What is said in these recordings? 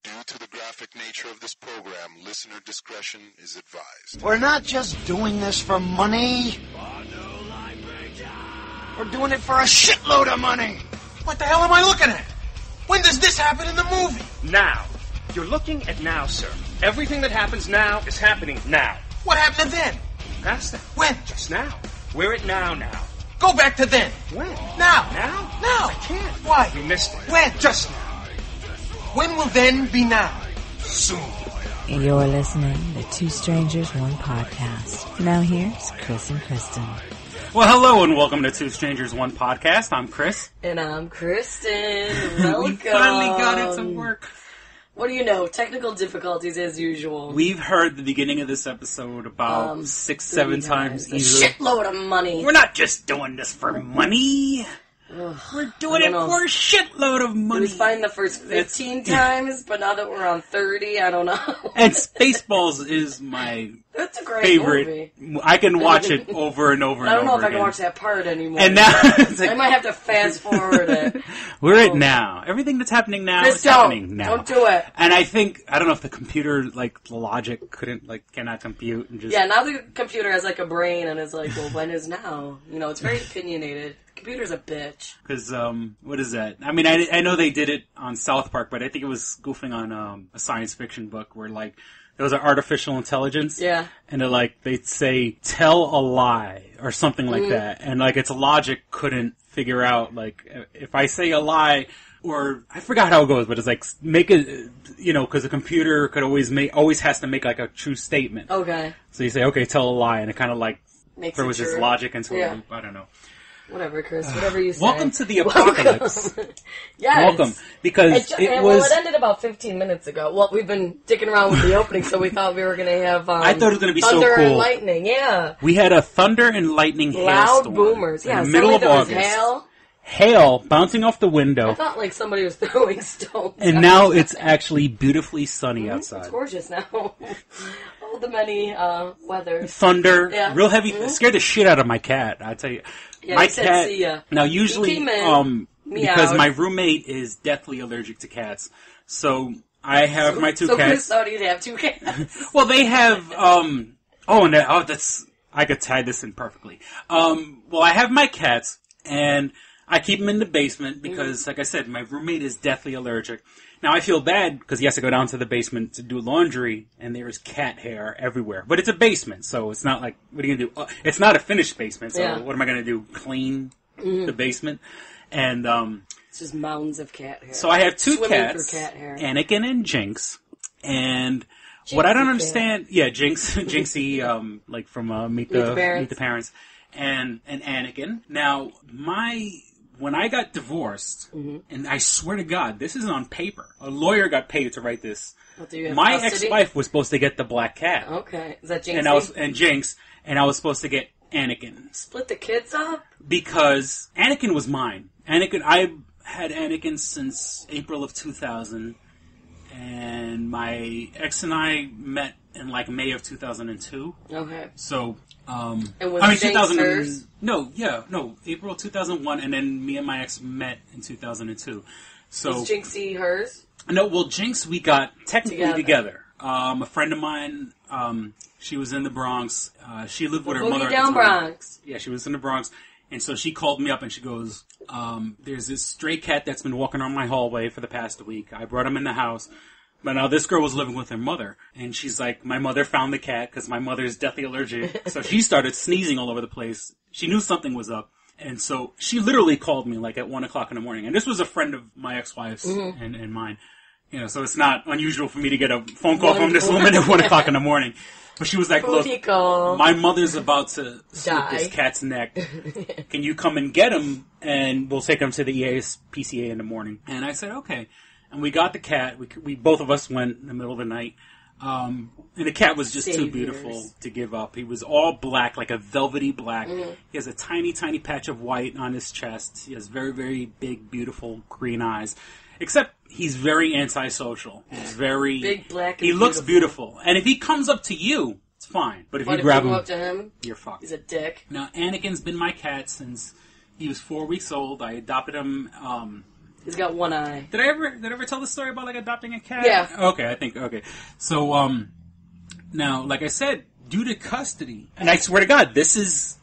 Due to the graphic nature of this program, listener discretion is advised. We're not just doing this for money. We're doing it for a shitload of money. What the hell am I looking at? When does this happen in the movie? Now. You're looking at now, sir. Everything that happens now is happening now. What happened to then? Past that. When? Just now. We're at now. Go back to then. When? Now. Now? Now. I can't. Why? You missed it. When? Just now. When will then be now? Soon. You're listening to Two Strangers, One Podcast. Now here's Chris and Kristen. Well, hello and welcome to Two Strangers, One Podcast. I'm Chris. And I'm Kristen. Welcome. We finally got it to work. What do you know? Technical difficulties as usual. We've heard the beginning of this episode about 6-7 times easily. A shitload of money. We're not just doing this for money. We're doing it for a shitload of money. It was fine the first 15 times, but now that we're on 30, I don't know. And Spaceballs is my That's a great favorite. movie. I can watch it over and over and over again. I don't know if I can watch that part anymore. And now it's like, I might have to fast forward it. We're at now. Everything that's happening now Chris, is happening now. Don't do it. And I don't know if the computer, the logic cannot compute and just... Yeah, now the computer has a brain and is like, well, when is now? You know, it's very opinionated. Computer's a bitch. Because, what is that? I mean, I know they did it on South Park, but I think it was goofing on a science fiction book where, there was an artificial intelligence. Yeah. And they'd say, tell a lie, or something like that. And, its logic couldn't figure out, if I say a lie, or, I forgot how it goes, but it's make it, because a computer could always has to make, a true statement. Okay. So you say, okay, tell a lie, and it kind of, makes throws its logic into a loop. I don't know. Whatever, Chris. Whatever you say. Welcome to the apocalypse. Yes. Welcome. Because it ended about 15 minutes ago. Well, we've been dicking around with the opening, so we thought we were going to have I thought it was going to be so cool. thunder and lightning, yeah. We had a thunder and lightning Loud hailstorm. boomers, yeah. In the middle of August. Hail bouncing off the window. I thought somebody was throwing stones. And now it's actually beautifully sunny outside. It's gorgeous now. All the many weather. Thunder, real heavy. Scared the shit out of my cat, I tell you. Yeah, my he said, cat. see ya. Now usually, He came in, because meowed. my roommate is deathly allergic to cats, so I have my two so cats. Chris thought he'd have two cats. Well, they have. I could tie this in perfectly. Well, I have my cats, and I keep them in the basement because, like I said, my roommate is deathly allergic. Now, I feel bad because he has to go down to the basement to do laundry, and there is cat hair everywhere. But it's a basement, so it's not what are you going to do? It's not a finished basement, so what am I going to do? Clean the basement? And it's just mounds of cat hair. So I have two Swimming cats, through cat hair. Anakin and Jinx, and... Jinxie what I don't understand, Jinxie, from Meet the Parents, and Anakin. Now, when I got divorced, and I swear to God, this is on paper. A lawyer got paid to write this. My ex-wife was supposed to get the black cat. Okay, is that Jinx? And Jinx, and I was supposed to get Anakin. Split the kids up? Because Anakin was mine. I had Anakin since April of 2000. And my ex and I met in May of 2002. Okay. So, and was Jinx hers? No, April 2001, and then me and my ex met in 2002. So was Jinxie hers? No, well, Jinx we got technically together. A friend of mine, she was in the Bronx. She lived with her mother at the time. Bronx. Yeah, she was in the Bronx. And so she called me up and she goes, there's this stray cat that's been walking on my hallway for the past week. I brought him in the house. But now this girl was living with her mother. And she's like, my mother found the cat because my mother is deathly allergic. So she started sneezing all over the place. She knew something was up. And so she literally called me at 1 o'clock in the morning. And this was a friend of my ex-wife's and mine. So it's not unusual for me to get a phone call from this woman at 1 o'clock in the morning. But she was like, look, my mother's about to snip this cat's neck. Can you come and get him, and we'll take him to the EASPCA in the morning? And I said, okay. And we got the cat. We both of us went in the middle of the night. And the cat was just too beautiful to give up. He was all black, like a velvety black. He has a tiny, tiny patch of white on his chest. He has very, very big, beautiful green eyes. Except he's very antisocial. He's very... Big, black, and he looks beautiful. And if he comes up to you, it's fine. But if you grab him... up to him, you're fucked. He's a dick. Now, Anakin's been my cat since he was 4 weeks old. I adopted him He's got one eye. Did I ever tell the story about like adopting a cat? Yeah. Okay. So now, like I said, due to custody, and I swear to God, this is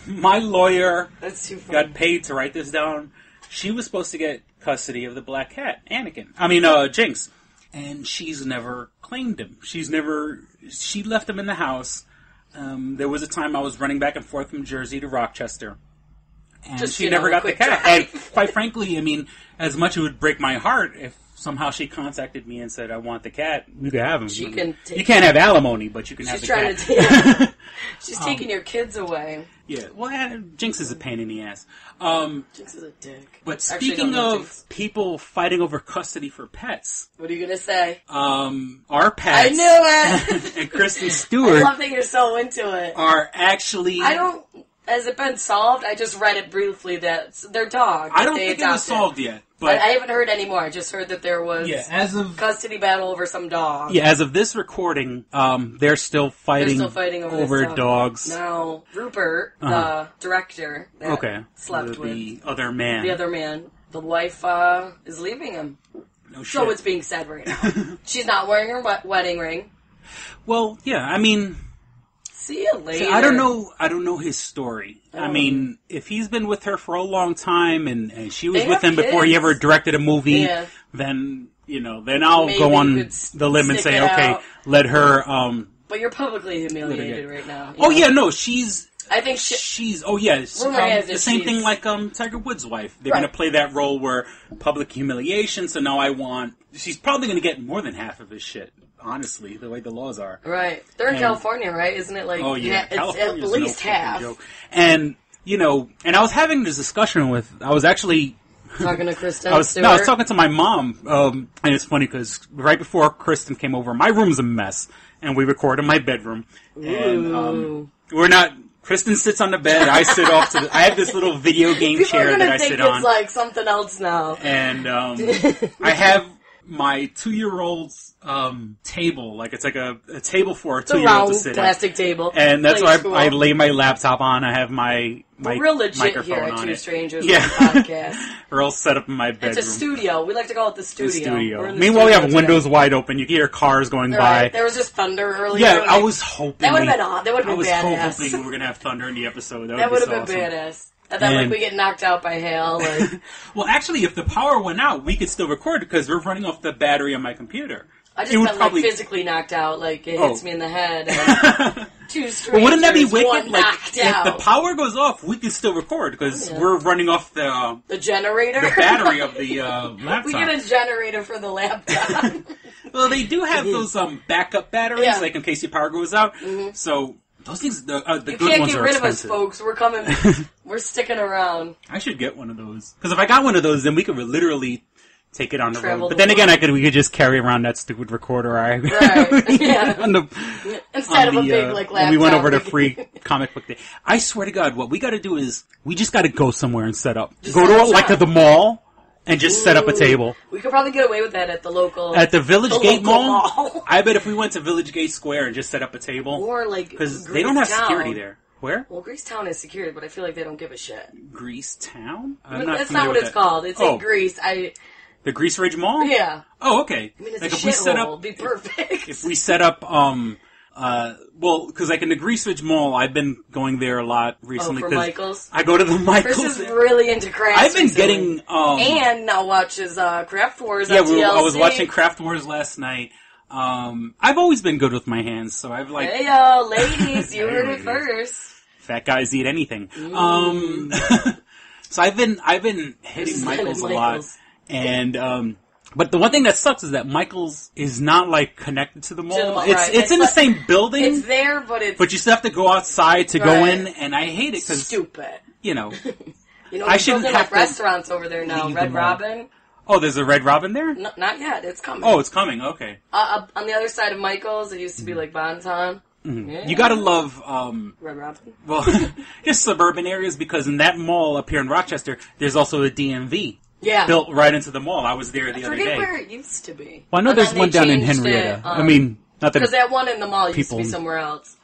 my lawyer. That's too funny. Got paid to write this down. She was supposed to get custody of the black cat, Jinx, and she's never claimed him. She left him in the house. There was a time I was running back and forth from Jersey to Rochester. And she never got the cat. And quite frankly, I mean, as much it would break my heart if somehow she contacted me and said, I want the cat, you can have him. You can't have alimony, but you can have the cat. She's taking your kids away. Yeah, well, Jinx is a pain in the ass. Jinx is a dick. But speaking of people fighting over custody for pets... What are you going to say? R.Patz... I knew it! And Kristen Stewart... I love that you're so into it. ...are actually... Has it been solved? I just read it briefly that their dog. I don't think it was solved yet. But I haven't heard any more. I just heard that there was custody battle over some dog. Yeah, as of this recording, they're still fighting over dogs. Now, Rupert, the director that slept with the other man. The wife is leaving him. No shit. So it's being said right now. She's not wearing her wedding ring. Well, yeah, I mean... See you later. See, I don't know his story. I mean, if he's been with her for a long time and she was with him before he ever directed a movie, then I'll go on the limb and say, okay, let her... But you're publicly humiliated right now. Oh, yeah, no, she's... I think she's... Oh, yeah. The same thing like Tiger Woods' wife. They're going to play that role where public humiliation, so now she's probably going to get more than half of his shit. Honestly, the way the laws are. Right. They're in California, right? Isn't it like... Oh, yeah. It's at least half. Joke. And, and I was having this discussion I was actually... Talking to Kristen I was talking to my mom, and it's funny because right before Kristen came over, my room's a mess, and we record in my bedroom. And we're not... Kristen sits on the bed, I sit off to I have this little video game chair that I sit on. It's like something else now. And I have my 2-year-old's table, like it's like a table for a 2-year-old to sit on. Plastic table. And that's why I lay my laptop on. I have my We're legit microphone here at on Two it. Strangers on the podcast. We're all set up in my bedroom. It's a studio. We like to call it the studio. Meanwhile, we have windows wide open. You can hear cars going by. There was just thunder earlier. Yeah, I was hoping that would have been odd. That would have been badass. I was hoping we were going to have thunder in the episode. That would have been badass. And then, we get knocked out by hail. Well, actually, if the power went out, we could still record because we're running off the battery on my computer. I just meant physically knocked out, like it hits me in the head. And Two strangers, well, wouldn't that be wicked? Like, if the power goes off, we can still record because we're running off the generator, the battery of the laptop. We get a generator for the laptop. Well, they do have those backup batteries, like in case your power goes out. Mm-hmm. So. Those things, the good ones are expensive. You can't get rid of us, folks. We're coming. We're sticking around. I should get one of those. Because if I got one of those, then we could literally take it on the road. But then again, we could just carry around that stupid recorder. Right. Yeah. Instead of a big, laptop. When we went over to Free Comic Book Day. I swear to God, what we got to do is, we just got to go somewhere and set up. Go to, the mall. And just set up a table. We could probably get away with that at the local... At the Village Gate Mall? I bet if we went to Village Gate Square and just set up a table... Or, because they don't have security there. Where? Well, Grease Town has security, but I feel like they don't give a shit. Grease Town? That's not what it's called. It's in Grease. The Grease Ridge Mall? Yeah. Oh, okay. I mean, it's a shithole. It'd be perfect. If we set up... because in the Grease Ridge Mall, I've been going there a lot recently. Oh, for Michael's? I go to the Michael's. Chris is really into crafts. I've been getting... and now watches Craft Wars on TLC. I was watching Craft Wars last night. I've always been good with my hands, so I've Hey, yo, ladies, you heard it first. Fat guys eat anything. So I've been hitting Michael's a lot. And... But the one thing that sucks is that Michael's is not, connected to the mall. It's in the same building. It's there, but it's... But you still have to go outside to go in, and I hate it because... Stupid. I shouldn't have restaurants over there now. Red Robin. Oh, there's a Red Robin there? No, not yet. It's coming. Oh, it's coming. Okay. On the other side of Michael's, it used to be Bonton. Mm-hmm. Yeah. You gotta love... Red Robin. Well, just suburban areas, because in that mall up here in Rochester, there's also a DMV. Yeah. Built right into the mall. I was there the other day. I forget where it used to be. Well, I know there's one down in Henrietta. Not that... Because that one in the mall used to be somewhere else.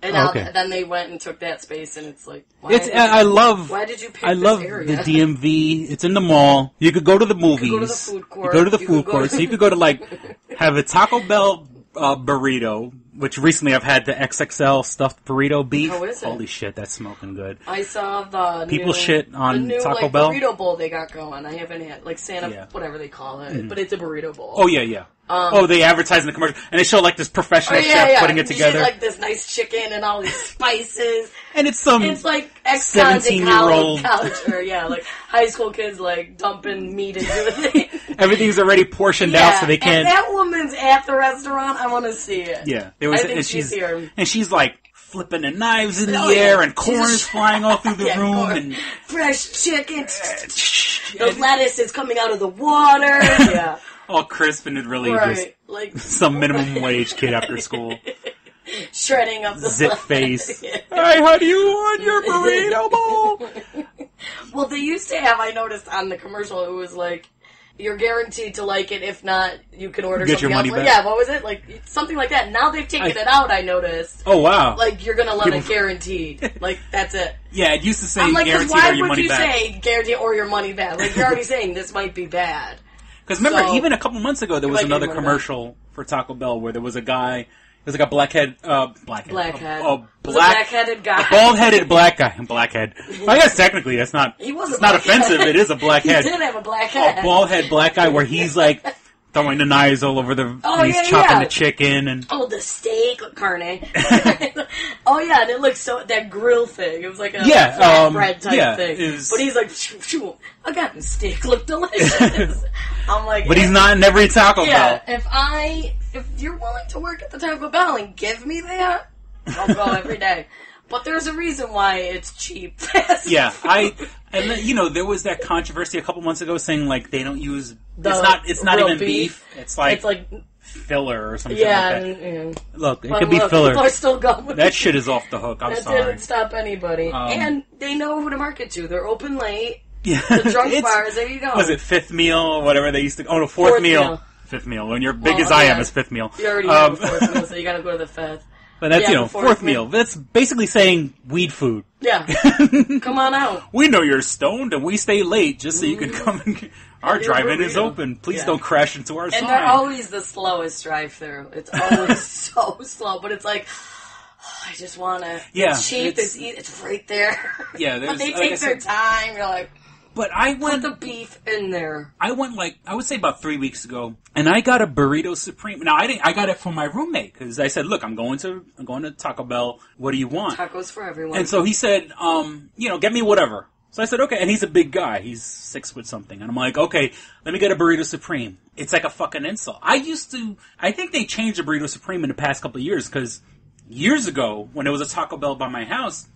And then they went and took that space, and it's like, why did you pick I love this area? the DMV. It's in the mall. You could go to the movies. You could go to the food court. You go to the food court. So you could go to, like, have a Taco Bell burrito, which recently I've had the XXL stuffed burrito beef. How is it? Holy shit, that's smoking good. I saw the People new, shit on the new, Taco like, Bell. burrito bowl they got going. I haven't had, like, Santa, whatever they call it, but it's a burrito bowl. Oh, yeah. They advertise in the commercial, and they show, like, this professional chef putting it together. Like this nice chicken and all these spices. And it's like ex-cons in 17-year-old college, or like high school kids, like, dumping meat into the thing. Everything's already portioned out, so they can't. And that woman's at the restaurant. I want to see it. Yeah. I think she's here. And she's, like, flipping the knives in the air, and corn is flying all through the room. Corn. And fresh chicken. The lettuce is coming out of the water. Yeah. All crisp, and it really just like some minimum wage kid after school. Shredding up the zit face. Hey, how do you want your burrito bowl? Well, they used to have, I noticed on the commercial, it was like, you're guaranteed to like it. If not, you can order Get something your money else. back. Yeah, what was it? Like, something like that. Now they've taken it out, I noticed. Oh, wow. Like, you're gonna love it guaranteed. Like, that's it. Yeah, it used to say I'm like, guaranteed why or your would money you back. say guaranteed or your money back? Like, you're already saying this might be bad. Because remember, even a couple months ago, there was like another commercial for Taco Bell where there was a guy, it was like a blackheaded guy. A bald-headed black guy. Blackhead. Well, I guess technically that's not, it's not offensive. It is a black head. He did have a black head. A bald-head black guy where he's like throwing the knives all over he's chopping the chicken and... Oh, the steak, carne. Oh, yeah, and it looks so... That grill thing. It was like a flatbread type thing. But he's like, shoo. Again, the steak looked delicious. I'm like... But he's not in every Taco Bell. If you're willing to work at the Taco Bell and give me that, I'll go every day. But there's a reason why it's cheap. There was that controversy a couple months ago saying like they don't use it's not even beef. It's like filler or something like that. Look, it could be filler. People are still going. That shit is off the hook. I'm sorry. That didn't stop anybody. And they know who to market to. They're open late. Yeah. The drunk bars, there you go. Was it fifth meal or whatever they used to... Oh, no, fourth meal. Fifth meal. When you're big as I am, it's fifth meal. You already have the fourth meal, so you gotta go to the fifth. But that's, fourth meal. That's basically saying weed food. Yeah. Come on out. We know you're stoned and we stay late just so you can come and... Our drive-in is open. Please don't crash into our sign. And they're always the slowest drive-through. It's always so slow, but it's like... I just want to... Yeah. It's cheap, it's right there. Yeah, but they take their time. You're like... But I went... Put the beef in there. I went I would say about 3 weeks ago, and I got a burrito supreme. Now, I got it from my roommate, because I said, look, I'm going to Taco Bell. What do you want? Tacos for everyone. And so he said, get me whatever. So I said, okay. And he's a big guy. He's 6 foot something. And I'm like, okay, let me get a burrito supreme. It's like a fucking insult. I think they changed the burrito supreme in the past couple of years, because years ago, when there was a Taco Bell by my house,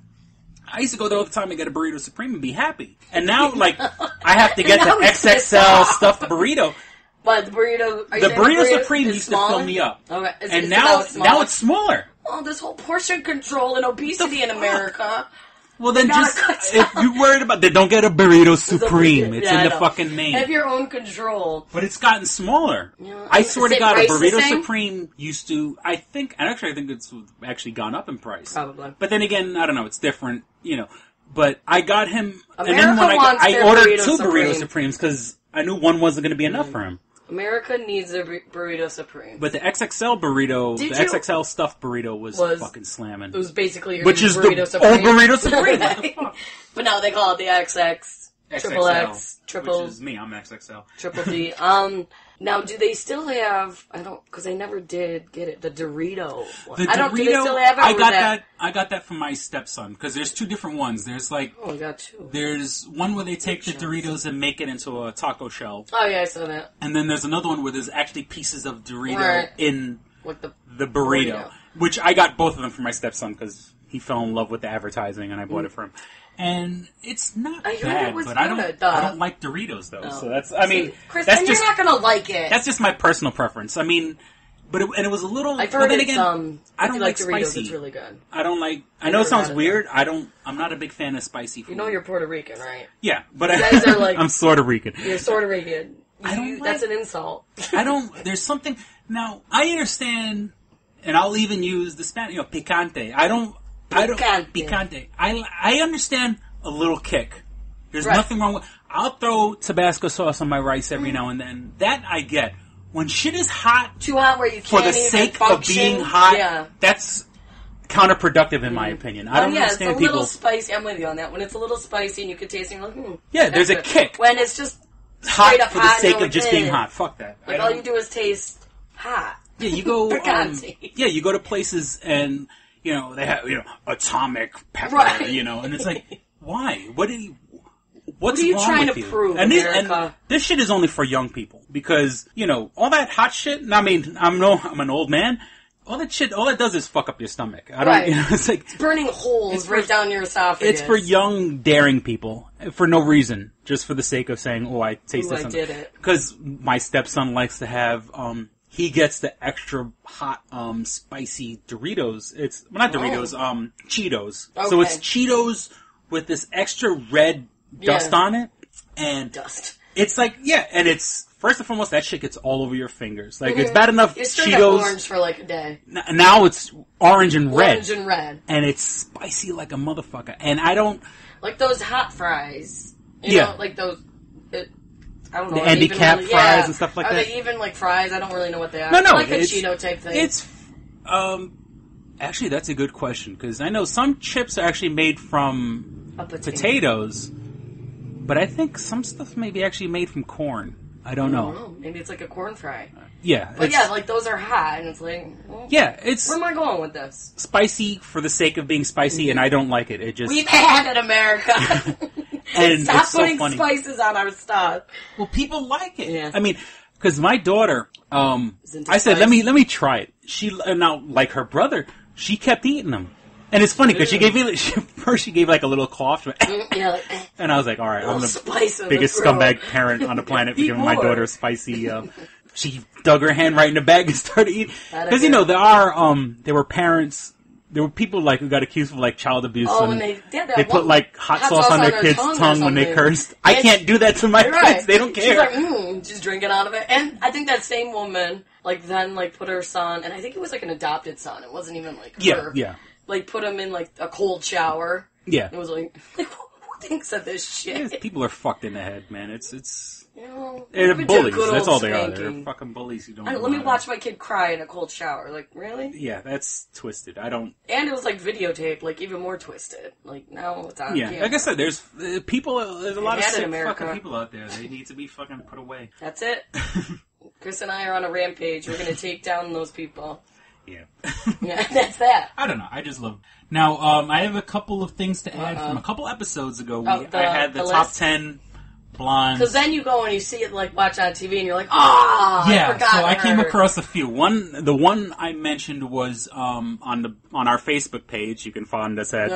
I used to go there all the time and get a burrito supreme and be happy. And now, I have to get the XXL stuffed burrito. But the burrito... The burrito supreme used to fill me up. Okay. And now it's smaller. Oh, this whole portion control and obesity in America. Well, then if you're worried about that, don't get a burrito supreme. It's in the fucking name. Have your own control. But it's gotten smaller. Yeah. I swear to God, a burrito supreme used to, I think it's actually gone up in price. Probably. But then again, I don't know, it's different, But I got him, America and then when I ordered two Supreme. burrito supremes because I knew one wasn't going to be enough for him. America needs a burrito supreme. But the XXL burrito, XXL stuffed burrito was fucking slamming. It was basically your Which is burrito the supreme. old burrito supreme. But now they call it the XX, Triple X, Triple... Which is me, I'm XXL. Triple D. Now, do they still have... because I never did get it. The Dorito. Do they still have it? I got that from my stepson, because there's two different ones. There's I got two. There's one where they take the Doritos and make it into a taco shell. Oh, yeah, I saw that. And then there's another one where there's actually pieces of Dorito in the burrito. Which I got both of them for my stepson, because he fell in love with the advertising, and I bought it for him. And it's not bad, but I don't like Doritos though. No. So that's, Kristen, that's you're not gonna like it. That's just my personal preference. But it was a little. I've heard I don't like Doritos, spicy. it's really good. I don't like. I know it sounds weird. I'm not a big fan of spicy food. You know you're Puerto Rican, right? Yeah, but you guys are I'm sort of Rican. You're sort of Rican. That's an insult. There's something now. I understand. and I'll even use the Spanish, picante. Picante. I understand a little kick. There's nothing wrong with. I'll throw Tabasco sauce on my rice every now and then. That I get. When shit is hot, too hot where you can't for the sake function, of being hot, that's counterproductive in my opinion. I don't understand it's a people. Little spicy. I'm with you on that. When it's a little spicy and you can taste it, you're like, yeah, there's a kick. When it's just hot up for the sake of just being hot. Fuck that. Like all you do is taste hot. Yeah, you go. You go to places and they have atomic pepper. And it's like, why? What are you trying to prove, and this shit is only for young people because all that hot shit. I mean, I'm an old man. All that shit, all that does is fuck up your stomach. I don't. It's like it's burning holes right down your esophagus. It's for young, daring people for no reason, just for the sake of saying, "Oh, I tasted something." I did it because my stepson likes to have. He gets the extra hot, spicy Doritos. It's not Doritos, Cheetos. Okay. So it's Cheetos with this extra red dust on it, and dust. It's like and it's first and foremost that shit gets all over your fingers. Like it's bad enough. You still Cheetos got orange for like a day. Now it's orange and red. Orange and red, and it's spicy like a motherfucker. And I don't like those hot fries. You know, like those. I don't know. The handicap fries and stuff like that. Are they even like fries? I don't really know what they are. No, like a Cheeto type thing. It's actually that's a good question because I know some chips are actually made from potatoes, but I think some stuff may be actually made from corn. I don't know. Maybe it's like a corn fry. Yeah, but like those are hot, and it's like it's. Where am I going with this? Spicy for the sake of being spicy, and I don't like it. It just we've had it, America. And stop it's so putting funny. Spices on our stuff. Well, people like it. Yeah. I mean, because my daughter, I said, let me try it. She now, like her brother, she kept eating them, and it's funny because she gave like a little cough, and I was like, all right, I'm the biggest scumbag parent on the planet for giving my daughter a spicy. She dug her hand right in the bag and started eating because there were parents. There were people who got accused of child abuse. Oh, and they put hot sauce on their kids' tongue when they cursed. I can't do that to my kids. They don't care. She's like, just drinking out of it. And I think that same woman, then put her son, and I think it was an adopted son. It wasn't even her. Yeah. Put him in a cold shower. Yeah. It was who thinks of this shit? Yeah, people are fucked in the head, man. It's. They're bullies. That's all they are. They're fucking bullies who don't. Let me watch my kid cry in a cold shower. Really? Yeah, that's twisted. I don't. And it was videotape, even more twisted. Now it's on. Yeah, like I said, there's people. There's a lot of sick fucking people out there. They need to be fucking put away. That's it. Chris and I are on a rampage. We're gonna take down those people. Yeah. Yeah, that's that. I don't know. I just love. Now, I have a couple of things to add from a couple episodes ago. I had the top 10. Blondes. Because then you go and you see it watch on TV and you're like, I forgot so I came across a few. The one I mentioned was on our Facebook page. You can find us at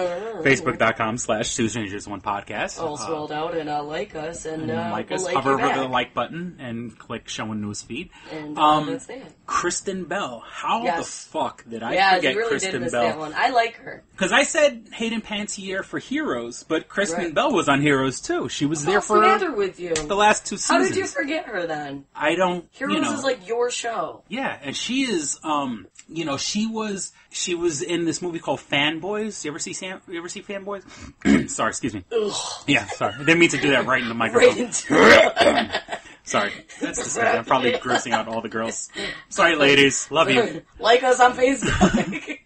facebook.com/2strangers1podcast. All swelled out and like us and like us. We'll hover over the like button and click show and news feed. And that's it. Kristen Bell. How the fuck did I forget you really Kristen did miss Bell? That one. I like her. Because I said Hayden Panettiere for Heroes, but Kristen Bell was on Heroes too. She was there for with you the last 2 seasons. How did you forget her then? I don't. Heroes is your show. Yeah, and she is. She was in this movie called Fanboys. You ever see Fanboys? Sorry, excuse me. Ugh. Yeah, sorry. I didn't mean to do that right in the microphone. Sorry, that's disgusting. I'm probably grossing out all the girls. Sorry, ladies. Love you. Like us on Facebook.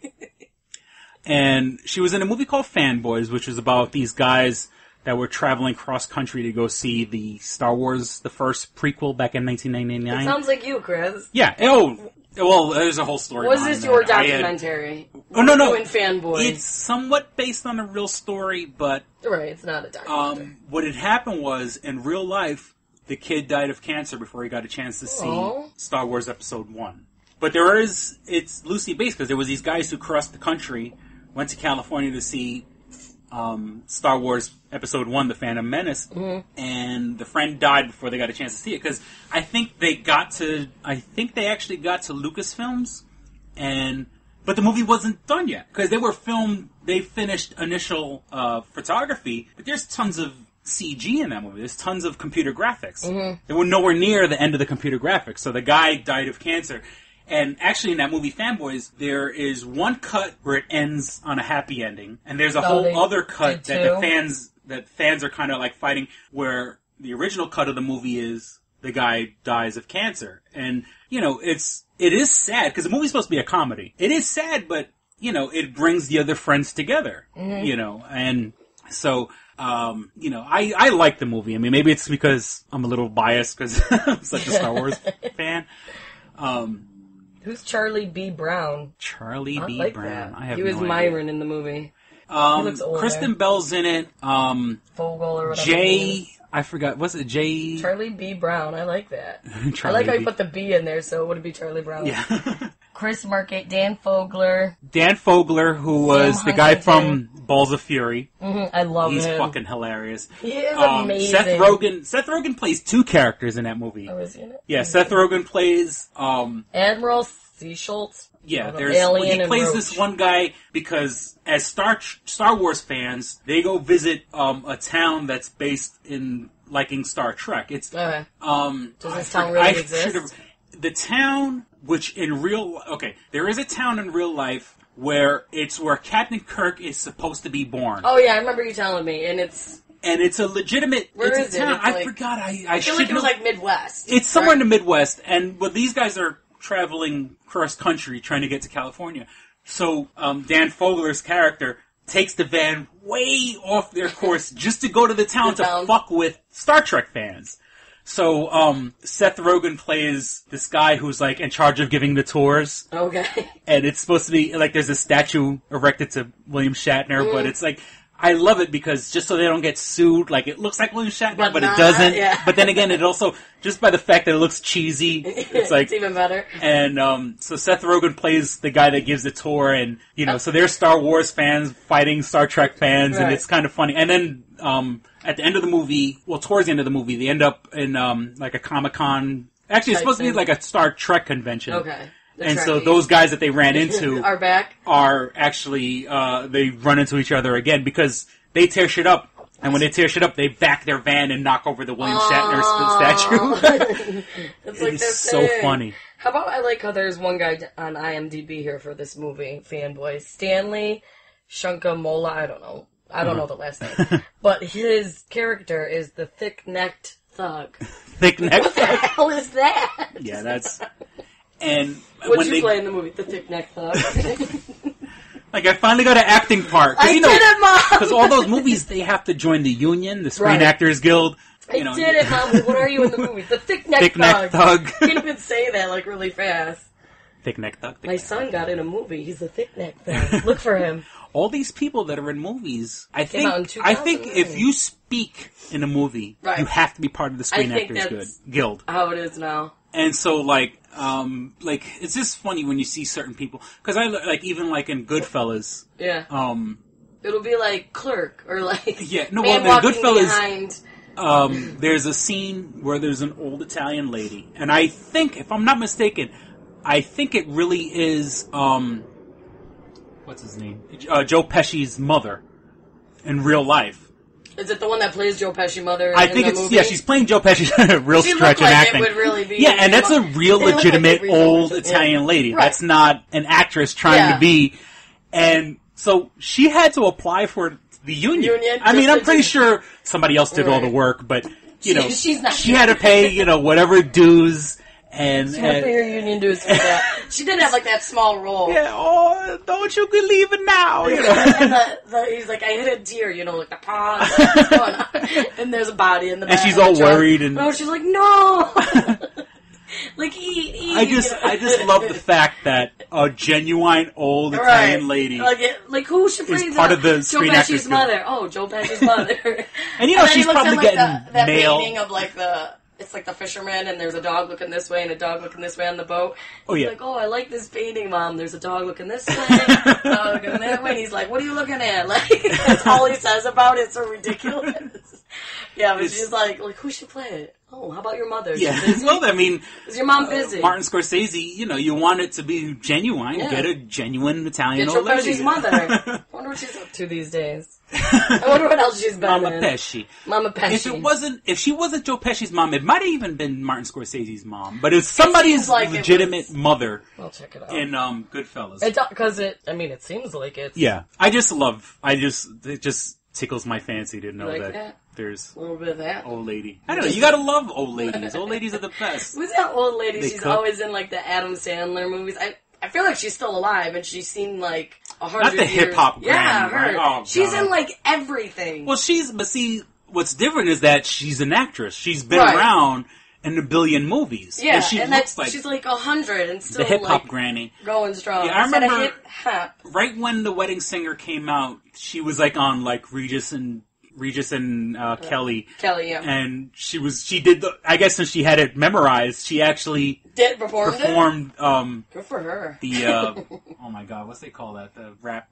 And she was in a movie called Fanboys, which is about these guys that were traveling cross country to go see the Star Wars, the first prequel back in 1999. It sounds like you, Chris. Yeah. Oh, well, there's a whole story. Was this your documentary? No. Doing Fanboys. It's somewhat based on a real story, but it's not a documentary. What had happened was in real life, the kid died of cancer before he got a chance to see Star Wars Episode 1. But it's loosely based because there was these guys who crossed the country, went to California to see Star Wars Episode 1, The Phantom Menace, and the friend died before they got a chance to see it, because I think they actually got to Lucasfilms, but the movie wasn't done yet, because they finished initial photography, but there's tons of CG in that movie. There's tons of computer graphics. They were nowhere near the end of the computer graphics, so the guy died of cancer. And actually, in that movie Fanboys, there is one cut where it ends on a happy ending, and there's a whole other cut that fans are kind of like fighting, where the original cut of the movie is the guy dies of cancer. And, you know, it is sad, because the movie's supposed to be a comedy. It is sad, but, you know, it brings the other friends together, you know, and so... you know, I like the movie. I mean, maybe it's because I'm a little biased because I'm such a Star Wars fan. Who's Charlie B. Brown? Charlie B. Like Brown. That. I have he was no Myron idea. in the movie. He looks older. Kristen Bell's in it. Fogler or whatever. Jay, I forgot. What's it? Jay? Charlie B. Brown. I like that. I like how you put the B in there, so it wouldn't be Charlie Brown. Yeah. Chris Market, Dan Fogler. Dan Fogler, who was the guy from Balls of Fury. I love him. He's fucking hilarious. He is amazing. Seth Rogen plays two characters in that movie. Oh, is he in it? Yeah, Seth Rogen plays... Admiral C. Schultz. Yeah, he plays this one guy because as Star Wars fans, they go visit a town that's based in liking Star Trek. It's does this town really exist? The town, which in there is a town in real life where Captain Kirk is supposed to be born. Oh yeah, I remember you telling me, and it's a legitimate. Where it's is a town. it? It's I forgot. I feel like it was like Midwest. It's somewhere in the Midwest, but these guys are traveling cross country trying to get to California. So Dan Fogler's character takes the van way off their course just to go to the town to fuck with Star Trek fans. So Seth Rogen plays this guy who's like in charge of giving the tours. Okay. And it's supposed to be like there's a statue erected to William Shatner, but it's like I love it because just so they don't get sued, like it looks like William Shatner, but it doesn't. Yeah. But then again, it also, just by the fact that it looks cheesy, it's like... it's even better. And so Seth Rogen plays the guy that gives the tour, and, you know, so they're Star Wars fans fighting Star Trek fans, and it's kind of funny. And then at the end of the movie, towards the end of the movie, they end up in like a Comic-Con. Actually, it's supposed to be like a Star Trek convention. Okay. And so those guys that they ran into are back. Are actually they run into each other again because they tear shit up, and when they tear shit up, they back their van and knock over the William Shatner statue. It's so funny. How about I like how there's one guy on IMDb here for this movie, Fanboys, Stanley Shunkamola. I don't know the last name, but his character is the thick-necked thug. Thick-necked thug. What the hell is that? Yeah, that's. And what'd you play in the movie? The thick-necked thug. Like, I finally got an acting part. I did it, Mom! Because all those movies, they have to join the union, the Screen Actors Guild. I did it, Mom. What are you in the movie? The thick-necked thug. You can't even say that, like, really fast. Thick-necked thug. My son got in a movie. He's a thick-necked thug. Look for him. All these people that are in movies, I think if you speak in a movie, you have to be part of the Screen Actors Guild. How it is now. And so, like, it's just funny when you see certain people. Because even in Goodfellas. Yeah. It'll be like Clerk, or like... Yeah, no, man well, in Goodfellas... there's a scene where there's an old Italian lady. And I think, if I'm not mistaken, I think it really is, what's his name? Joe Pesci's mother in real life. Is it the one that plays Joe Pesci's mother I think it's, movie? Yeah, she's playing Joe Pesci's real she stretch like in acting. It would really be and that's a real legitimate old Italian lady. Right. That's not an actress trying to be. And so she had to apply for the union. I mean, I'm pretty sure somebody else did all the work, but, she's not she had to pay, whatever dues. And she had to pay her union dues for that. She didn't have like that small role. Yeah, don't you believe it now? And he's like, I hit a deer, like the pond. What's going on? And there's a body in the back. And she's all worried. And no, she's like, no. Like I just love the fact that a genuine old Italian lady, like who should play part of the Screen Actors Joe Pesci's mother. Oh, Joe Pesci's mother. And she's probably getting that mail. painting of like it's like the fisherman, and there's a dog looking this way and a dog looking this way on the boat. Oh, yeah. He's like, oh, I like this painting, Mom. There's a dog looking this way, dog looking that way. And he's like, what are you looking at? Like, that's all he says about it. It's so ridiculous. Yeah, but she's like, who should play it? Oh, how about your mother? Yeah. Well, I mean... Is your mom busy? Martin Scorsese, you want it to be genuine. Yeah. Get a genuine Italian old lady. Get Joe Pesci's mother. I wonder what she's up to these days. I wonder what else she's been Mama in. Pesci. Mama Pesci. If she wasn't Joe Pesci's mom, it might have even been Martin Scorsese's mom. But it's somebody's legitimate mother. I'll check it out. In Goodfellas. It seems like it. Yeah. It just tickles my fancy to know that there's a little bit of that. Old lady. I don't know. You gotta love old ladies. Old ladies are the best. Who's that old lady? She's always in like the Adam Sandler movies. I feel like she's still alive, and she's seen like 100 Not the years. hip-hop granny, yeah, her. Right? Oh, she's in like everything. Well, but see, what's different is that she's an actress. She's been around in a billion movies. Yeah, and she's like 100 and still the hip-hop granny. Going strong. Yeah, I remember hip-hop. Right when The Wedding Singer came out, she was like on like Regis and Kelly. Kelly, yeah. And she did I guess since she had it memorized, she actually performed good for her. The oh my god, what's they call that? The rap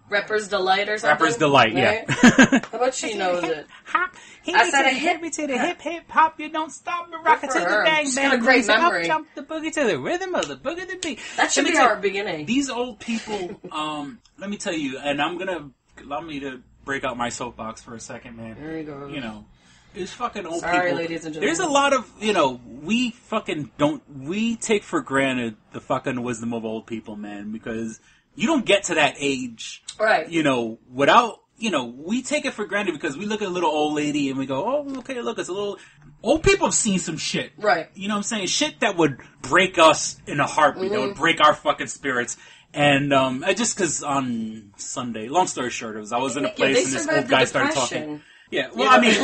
Rapper's Delight or something? Rapper's Delight, right? Yeah. How about she knows it? Hop, I said a hip to the hip hop, you don't stop me rock it to the bang She's bang. Got a great memory. Up, jump the boogie to the rhythm of the boogie the beat. That should be our beginning. These old people, let me tell you, and I'm gonna allow me to break out my soapbox for a second, man. There you go. It's fucking old people. Sorry, ladies and gentlemen. There's a lot of, we take for granted the fucking wisdom of old people, man, because you don't get to that age. Right. Without, we take it for granted because we look at a little old lady and we go, oh, okay, look, it's a little... Old people have seen some shit. Right. You know what I'm saying? Shit that would break us in a heartbeat, that would break our fucking spirits. And just because on Sunday, long story short, I was in a place and this old guy started talking. Yeah, well, I mean,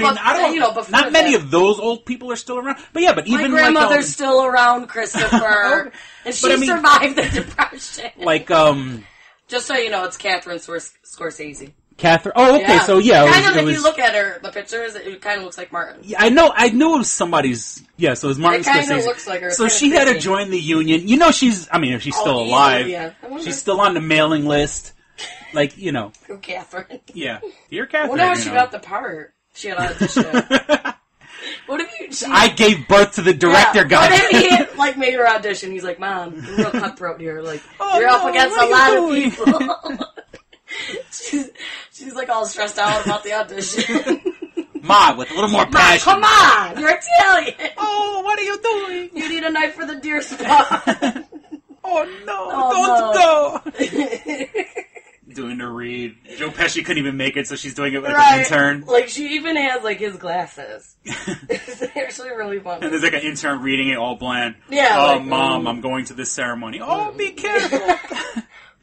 I don't. Not many of those old people are still around, but even my grandmother's still around, Christopher, and she survived the Depression. Just so you know, it's Catherine Scorsese. Catherine. Oh, okay. Yeah. So if you look at her, the pictures, it kind of looks like Martin. Yeah, I know it was somebody's. Yeah, so it was Martin Scorsese. It kind of looks like her. So she had to join the union. She's. I mean, if she's still alive, she's still on the mailing list. Like, Who, Catherine? Yeah, you're Catherine. Wonder how she got the part. She had audition. What if I gave birth to the director guy. What if he made her audition? He's like, Mom, you're real cutthroat here. Like, you're up against a lot of people. She's like all stressed out about the audition. Ma, with a little more passion. Come on, you're Italian. Oh, what are you doing? You need a knife for the deer spot. Oh no, don't go. Doing the read. Joe Pesci couldn't even make it, so she's doing it with an intern. Like, she even has, his glasses. It's actually really funny. And there's, an intern reading it all bland. Yeah. Oh, Mom, I'm going to this ceremony. Oh, be careful.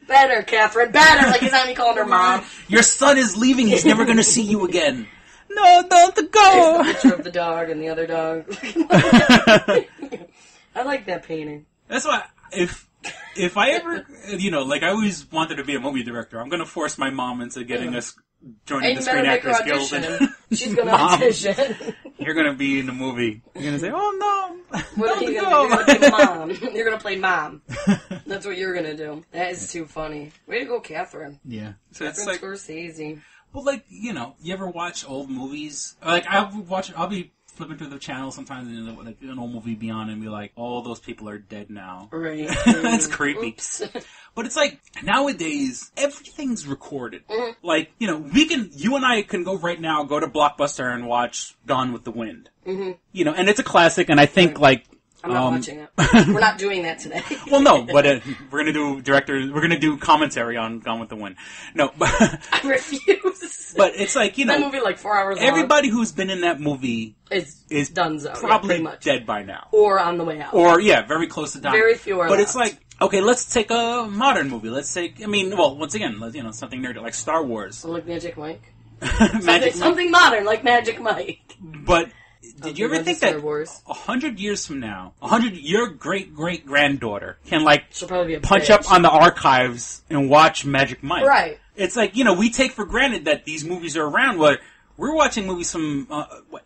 Better, Catherine, better. Like, he's not even calling her Mom. Your son is leaving. He's never going to see you again. No, don't go. There's a picture of the dog and the other dog. I like that painting. That's why, if I ever, I always wanted to be a movie director, I'm going to force my mom into getting us joining the Screen Actors Guild. She's going to audition. You're going to be in the movie. You're going to say, oh no, what are you going to do? You're going to be Mom. You're going to play Mom. That's what you're going to do. That is too funny. Way to go, Catherine. Yeah. So Catherine Scorsese. Well, you ever watch old movies? I'll be flipping through the channel sometimes and an old movie be on and be like, all those people are dead now. Right. That's creepy. Oops. But it's nowadays, everything's recorded. Mm-hmm. You and I can go right now, go to Blockbuster and watch Gone with the Wind. Mm-hmm. And it's a classic, and I think, I'm not watching it. We're not doing that today. Well, no, but we're going to do commentary on Gone with the Wind. No, but I refuse. But it's that movie 4 hours long. Everybody who's been in that movie is donezo. Probably dead by now. Or on the way out. Or, very close to dying. Very few are But left. It's okay, let's take a modern movie. Once again, something nerdy, like Star Wars. Like Magic Mike. Something modern, like Magic Mike. But did you ever think that 100 years from now, your great-great-granddaughter can, she'll probably be punch up on the archives and watch Magic Mike? Right. It's we take for granted that these movies are around. We're watching movies from,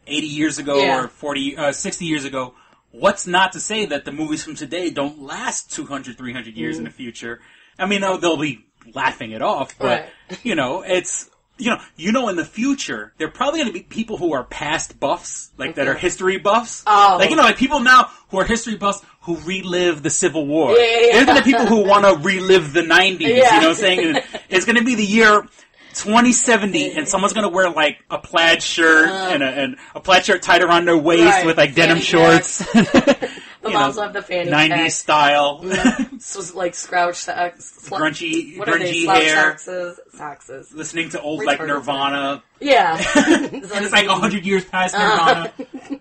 80 years ago or 60 years ago. What's not to say that the movies from today don't last 200, 300 years in the future? I mean, they'll be laughing it off, but, right. it's... in the future, there are probably going to be people who are past buffs, like that are history buffs. Oh. Like people now who are history buffs who relive the Civil War. Yeah. There's going to be people who want to relive the 90s, Yeah. you know what I'm saying? And it's going to be the year 2070, and someone's going to wear, like, a plaid shirt and a plaid shirt tied around their waist with, like, denim shorts. The moms have the fanny 90s pack. style. So, like, scrouch socks. Grungy hair. Soxes. Listening to old, like, Nirvana. Yeah. And it's like 100 years past Nirvana.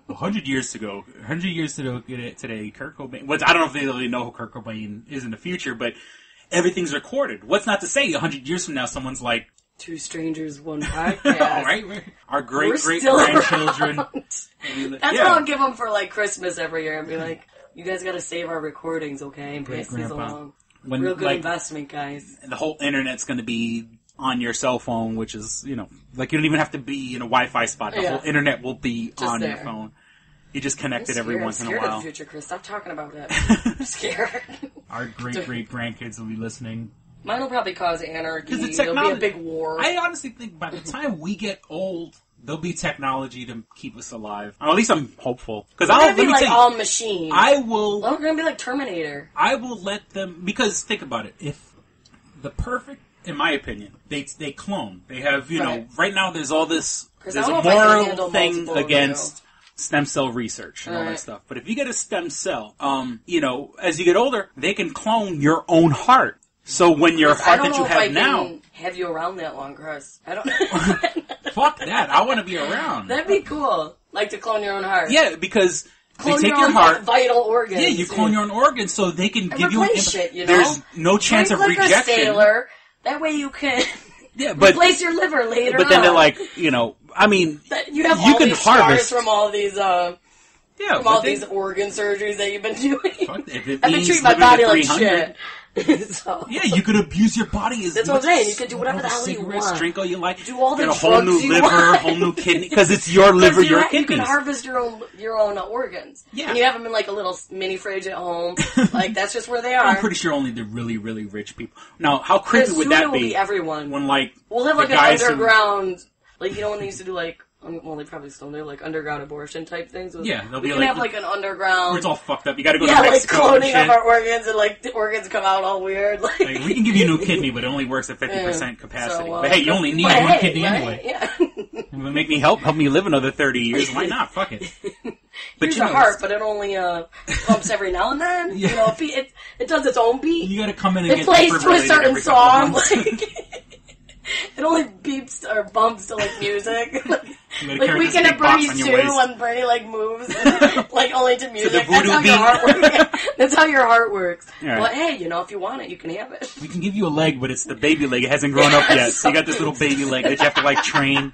100 years ago today, Kurt Cobain. I don't know if they really know who Kurt Cobain is in the future, but everything's recorded. What's not to say 100 years from now someone's like, Two strangers, one podcast. right? Our great-great-grandchildren. That's what I'll give them for, like, Christmas every year. And be like, you guys gotta save our recordings, okay? And pass these along. Real good investment, guys. The whole internet's gonna be on your cell phone, which is, like, you don't even have to be in a Wi-Fi spot. The whole internet will be just on your phone. You just connect it every once in a while. I'm scared of the future, Chris. Stop talking about it. I'm scared. Our great-great-grandkids will be listening. Mine will probably cause anarchy. It'll be a big war. I honestly think by the time we get old, there'll be technology to keep us alive. Or at least I'm hopeful. Because we're going to be like all machines. We're going to be like Terminator. I will let them, because think about it. If the perfect, in my opinion, they clone. They have, right now there's all this, there's a moral thing against stem cell research and all that stuff. But if you get a stem cell, as you get older, they can clone your own heart. So when your heart that you have now... Can have you around that long, Chris. I don't know. Fuck that. I want to be around. That'd be cool. Like to clone your own heart. Yeah, because they take your heart... vital organs. Yeah, you clone your own organs so they can give you... shit, There's no chance of rejection. Like a sailor. That way you can replace your liver later But then they're like, I mean... You have all these scars from all these... from all these organ surgeries that you've been doing. I've been treating my body like shit. So. Yeah, you could abuse your body as That's what I'm saying. You could do whatever the hell you want. Drink all you like. Do all the drugs you want. Get a whole new liver, whole new kidney. Because it's your liver, your kidneys. You can harvest your own organs. Yeah. And you have them in like a little mini fridge at home. Like, that's just where they are. I'm pretty sure only the really, really rich people. Now, how creepy would that be? Will be everyone. When, like, we'll have like an underground... Like, when they used to do like... Well, they probably still do, like, underground abortion type things. They'll be we can have, like, an underground... Where it's all fucked up. You gotta go to Mexico like, cloning of our organs, and, like, the organs come out all weird. Like we can give you a new kidney, but it only works at 50% capacity. So, but hey, you only need one kidney anyway. Yeah. Make me help me live another 30 years. Why not? Fuck it. But here's a heart, but it only pumps every now and then. Yeah. It does its own beat. You gotta come in and get plays to a certain song. It only beeps or bumps to, like, music. Like Weekend at Bernie's too, when Bernie, like, moves, like, only to music. That's how your heart works. That's how your heart works. Right. But hey, if you want it, you can have it. We can give you a leg, but it's the baby leg. It hasn't grown up yet. So you got this little baby leg that you have to, like, train.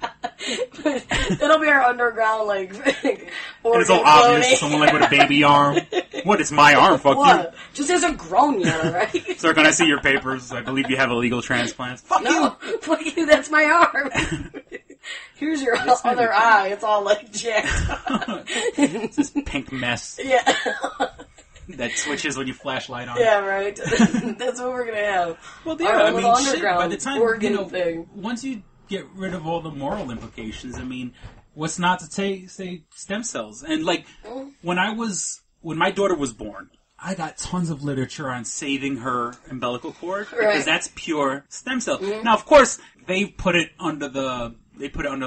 It'll be our underground, like, organ. And it's all obvious. Someone, like, with a baby arm. What? It's my arm. Fuck you. Just hasn't grown yet, alright? Sir, can I see your papers? I believe you have illegal transplants. Fuck you. Fuck you, that's my arm. Here's your other eye. It's all, like, jacked up. It's this pink mess. Yeah. That switches when you flashlight on. Yeah, right. That's what we're going to have. Well, yeah, I mean, shit, by the time, thing. Once you get rid of all the moral implications, I mean, what's not to say stem cells? And, like, when my daughter was born, I got tons of literature on saving her umbilical cord because that's pure stem cell. Mm-hmm. Now, of course, they put it under the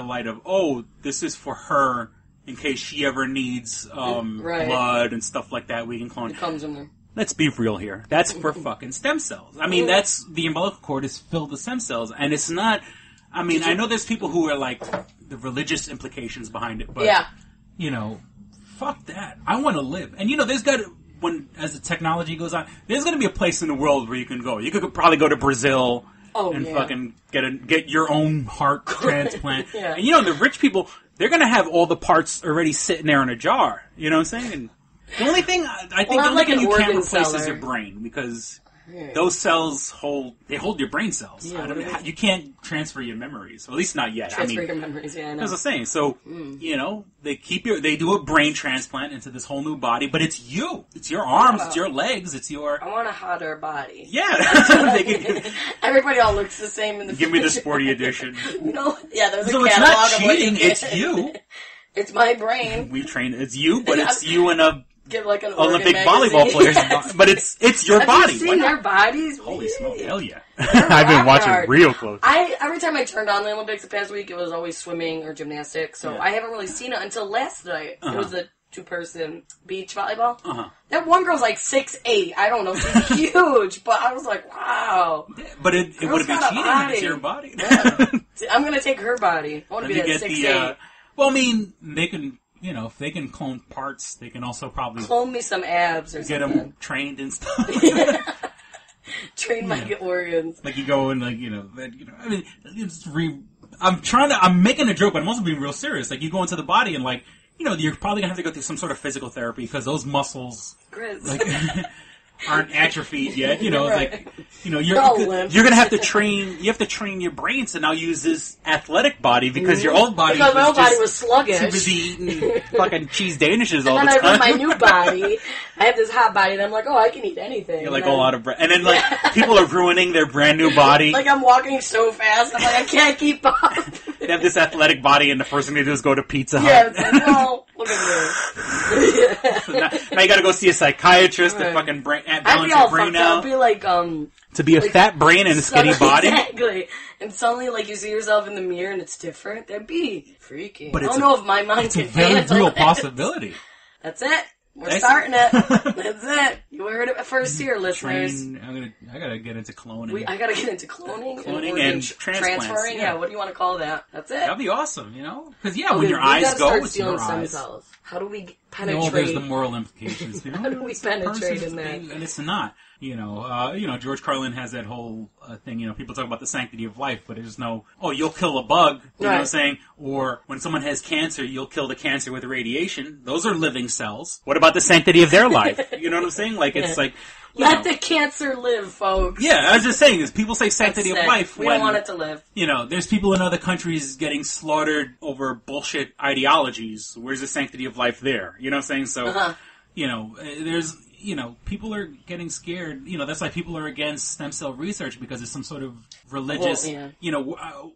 light of, this is for her in case she ever needs blood and stuff like that. We can clone. It comes in there. Let's be real here. That's for fucking stem cells. I mean, the umbilical cord is filled with stem cells, and it's not. I mean, I know there's people who are like the religious implications behind it, but fuck that. I want to live, and there's got to. As the technology goes on, there's going to be a place in the world where you can go. You could probably go to Brazil and fucking get your own heart transplant. Yeah. And the rich people, they're going to have all the parts already sitting there in a jar. You know what I'm saying? And the only thing I think the only thing you can't replace is your brain because those cells hold your brain cells. Yeah, you can't transfer your memories. Well, at least not yet. Transfer your memories, yeah, I know. As I was saying, so, they do a brain transplant into this whole new body, but it's you. It's your arms, it's your legs, it's your... I want a hotter body. Yeah. Everybody all looks the same in the Give me the sporty edition. There's a so catalog it's not of cheating, it's you. It's my brain. We train, it's you, but it's you and a... Get like an Olympic volleyball players, but it's your body. Have you seen their bodies? Holy smoke, hell yeah. I've been watching real close. Every time I turned on the Olympics the past week, it was always swimming or gymnastics, so I haven't really seen it until last night. It was the 2-person beach volleyball. That one girl's like 6'8". I don't know, she's huge, but I was like, wow. But it wouldn't be cheating if it's your body. Yeah. I'm gonna take her body. I want to be that 6'8". Well, I mean, they can... if they can clone parts, they can also probably... Clone me some abs or something. Get them trained and stuff. Train my organs. Like you go and I mean, I'm making a joke, but I'm also being real serious. Like you go into the body and you're probably going to have to go through some sort of physical therapy because those muscles... Chris. aren't atrophied yet, right. You're gonna have to train. You have to train your brain to now use this athletic body because your old body was sluggish. Too busy eating fucking cheese danishes all the time. And then I with my new body, I have this hot body, and I'm like, I can eat anything. You're like a lot of bread, and then people are ruining their brand new body. Like I'm walking so fast, I'm like I can't keep up. They have this athletic body, and the first thing they do is go to Pizza Hut. Yeah, it's like, look at me. So now you gotta go see a psychiatrist to fucking balance your brain out. I'd be like, to be a fat brain and a skinny body. Exactly. And suddenly, you see yourself in the mirror and it's different. That'd be freaky. But I don't know if my mind can handle it. It's a very real possibility. That's it. We're starting it. That's it. You heard it first here, listeners. I gotta get into cloning. I gotta get into cloning. Cloning and transferring. Yeah, what do you want to call that? That's it. That'd be awesome, Because, when your eyes go, it's your eyes. Cells. How do we penetrate? Well, there's the moral implications. How do we penetrate in that? And it's not. George Carlin has that whole thing, people talk about the sanctity of life, but there's no, you'll kill a bug, you know what I'm saying? Or when someone has cancer, you'll kill the cancer with radiation. Those are living cells. What about the sanctity of their life? You know what I'm saying? It's like, let the cancer live, folks. Yeah, I was just saying, is people say sanctity of life we don't want it to live. There's people in other countries getting slaughtered over bullshit ideologies. Where's the sanctity of life there? You know what I'm saying? So, there's... people are getting scared. That's why people are against stem cell research because it's some sort of religious,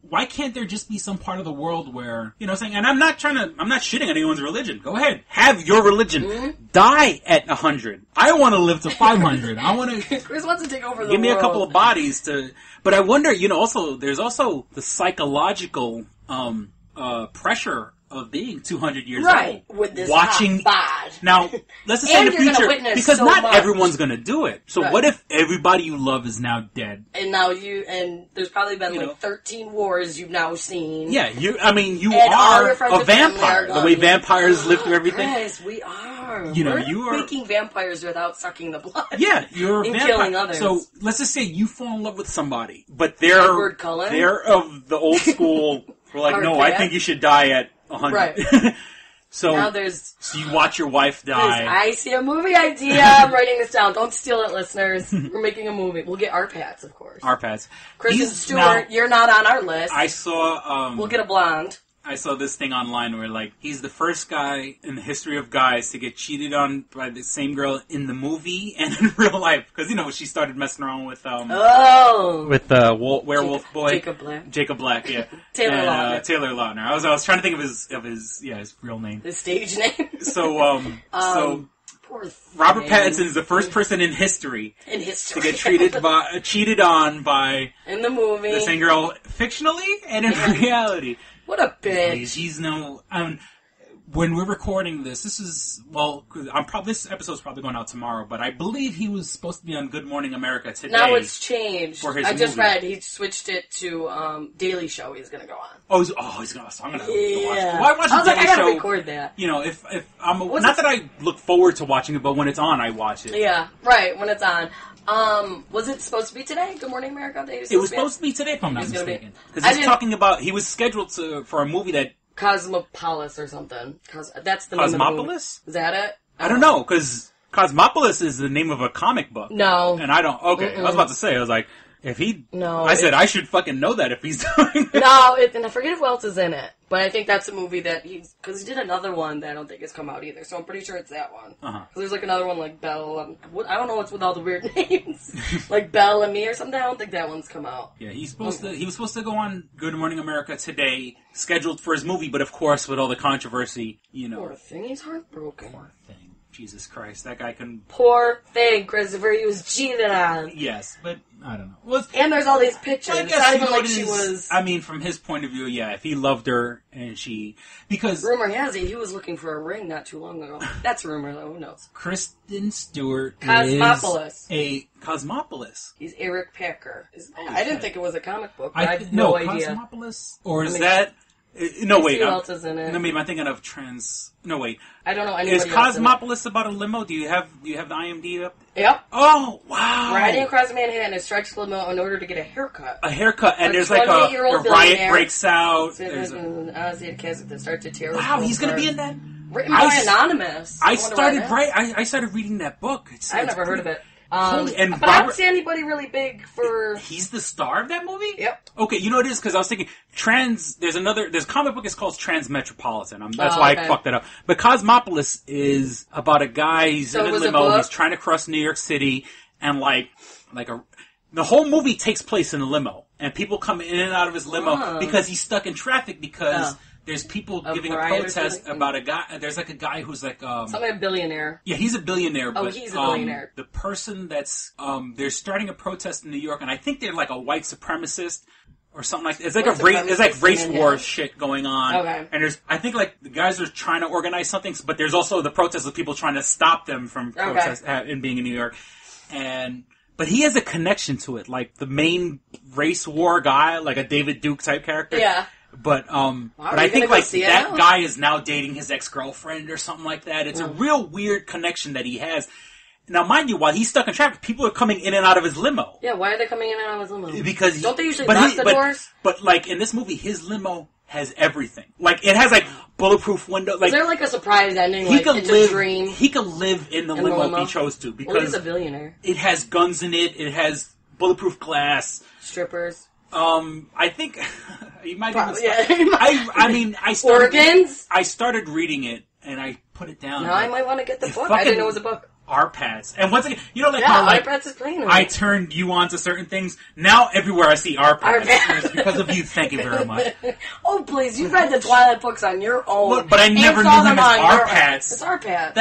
why can't there just be some part of the world where, and I'm not shitting on anyone's religion. Go ahead. Have your religion. Mm-hmm. Die at 100. I want to live to 500. I want to... Chris wants to take over the world. Give me a couple of bodies to... But I wonder, there's also the psychological pressure of being 200 years old. With this watching hot bod. Now, let's just say in the future, because not everyone's going to do it. So what if everybody you love is now dead? And now there's probably been 13 wars you've now seen. Yeah, you are a vampire. The way vampires live through everything. Yes, we are. You are making vampires without sucking the blood. Yeah, you're a vampire. Killing others. So let's just say you fall in love with somebody, but they're of the old school. We're like, no, I think you should die at 100. Right. So you watch your wife die. I see a movie idea. I'm writing this down. Don't steal it, listeners. We're making a movie. We'll get R.Patz, of course. R.Patz. Kristen Stewart, you're not on our list. I saw... we'll get a blonde. I saw this thing online where, he's the first guy in the history of guys to get cheated on by the same girl in the movie and in real life. Because, she started messing around with, with the werewolf boy. Jacob Black, yeah. Taylor Lautner. Taylor Lautner. I was trying to think of his real name. His stage name. So, Robert Pattinson is the first person in history to get cheated on by in the movie the same girl fictionally and in reality. What a bitch! He's when we're recording this is this episode's probably going out tomorrow, but I believe he was supposed to be on Good Morning America today. Now it's changed. For his I just movie. read he switched it to Daily Show. He's going to go on. He's going to. So I'm going to go watch it. Well, I watch the Daily I got to Show. record that. If I'm not that I look forward to watching it, but when it's on, I watch it. Yeah, right. When it's on. Was it supposed to be today? Good Morning America? It was supposed to be today, if I'm not mistaken. Because he's talking about, he was scheduled for a movie that... Cosmopolis or something. That's the name of the movie. Is that it? I don't know, because Cosmopolis is the name of a comic book. No. And I don't, okay. I was about to say, I was like, if he, no, I said I should fucking know that if he's doing it. No, and I forget who else is in it. But I think that's a movie that because he did another one that I don't think has come out either. So I'm pretty sure it's that one. Because there's like another one like Belle. I don't know what's with all the weird names. Like Belle and Me or something. I don't think that one's come out. Yeah, he was supposed to go on Good Morning America today, scheduled for his movie, but of course with all the controversy, you know. Poor thing, he's heartbroken. Poor thing. Jesus Christ, that guy can... Poor thing, Christopher, he was cheated on. Yes, but I don't know. Well, and there's all these pictures. I it's not even like she is, was... I mean, from his point of view, yeah, if he loved her and she... Because... Rumor has it, he was looking for a ring not too long ago. That's a rumor, though. Who knows? Kristen Stewart Cosmopolis. is a Cosmopolis. He's Eric Packer. I didn't think it was a comic book, but I had no idea. Cosmopolis? Or is that... No, wait. Who else is in it? No, maybe I'm thinking of No, wait. I don't know anybody Is Cosmopolis about a limo? Do you have the IMDb up? Yep. Oh, wow. Riding across Manhattan in a stretched limo in order to get a haircut. A haircut, and there's like a riot breaks out. There's a cast that starts to tear. Wow, he's going to be in that? Written by Anonymous. I started reading that book. I've never heard of it. But I don't see anybody really big for... He's the star of that movie? Yep. Okay, you know what it is? Because I was thinking, there's a comic book, it's called Transmetropolitan. That's why I fucked that up. But Cosmopolis is about a guy, he's in a limo, he's trying to cross New York City, and the whole movie takes place in a limo. And people come in and out of his limo because he's stuck in traffic because... There's people giving a protest about a guy. There's like a guy who's like something a billionaire. Yeah, he's a billionaire. Oh, but, he's a billionaire. The person that's they're starting a protest in New York, and I think they're like a white supremacist or something like that. It's like race war shit going on. Okay. And I think like the guys are trying to organize something, but there's also the protests of people trying to stop them from protest and being in New York. But he has a connection to it, like the main race war guy, like a David Duke type character. Yeah. But I think like that guy is now dating his ex-girlfriend or something like that. It's a real weird connection that he has. Now, mind you, while he's stuck in traffic, people are coming in and out of his limo. Yeah, why are they coming in and out of his limo? Because don't they usually lock the doors? But like in this movie, his limo has everything. Like it has like bulletproof windows. Like, is there like a surprise ending? It's a dream. He could live in the limo if he chose to. Because he's a billionaire. It has guns in it. It has bulletproof glass. Strippers. I think you might even. Yeah. I started. Organs? I started reading it and I put it down. Now I might want to get the book. I didn't know it was a book. R.Patz. And once again, you know, like how like R.Patz is playing it. I turned you on to certain things. Now everywhere I see R.Patz. It's because of you. Thank you very much. Oh, please. You read the Twilight books on your own. Look, but I never knew him as R.Patz. It's R.Patz.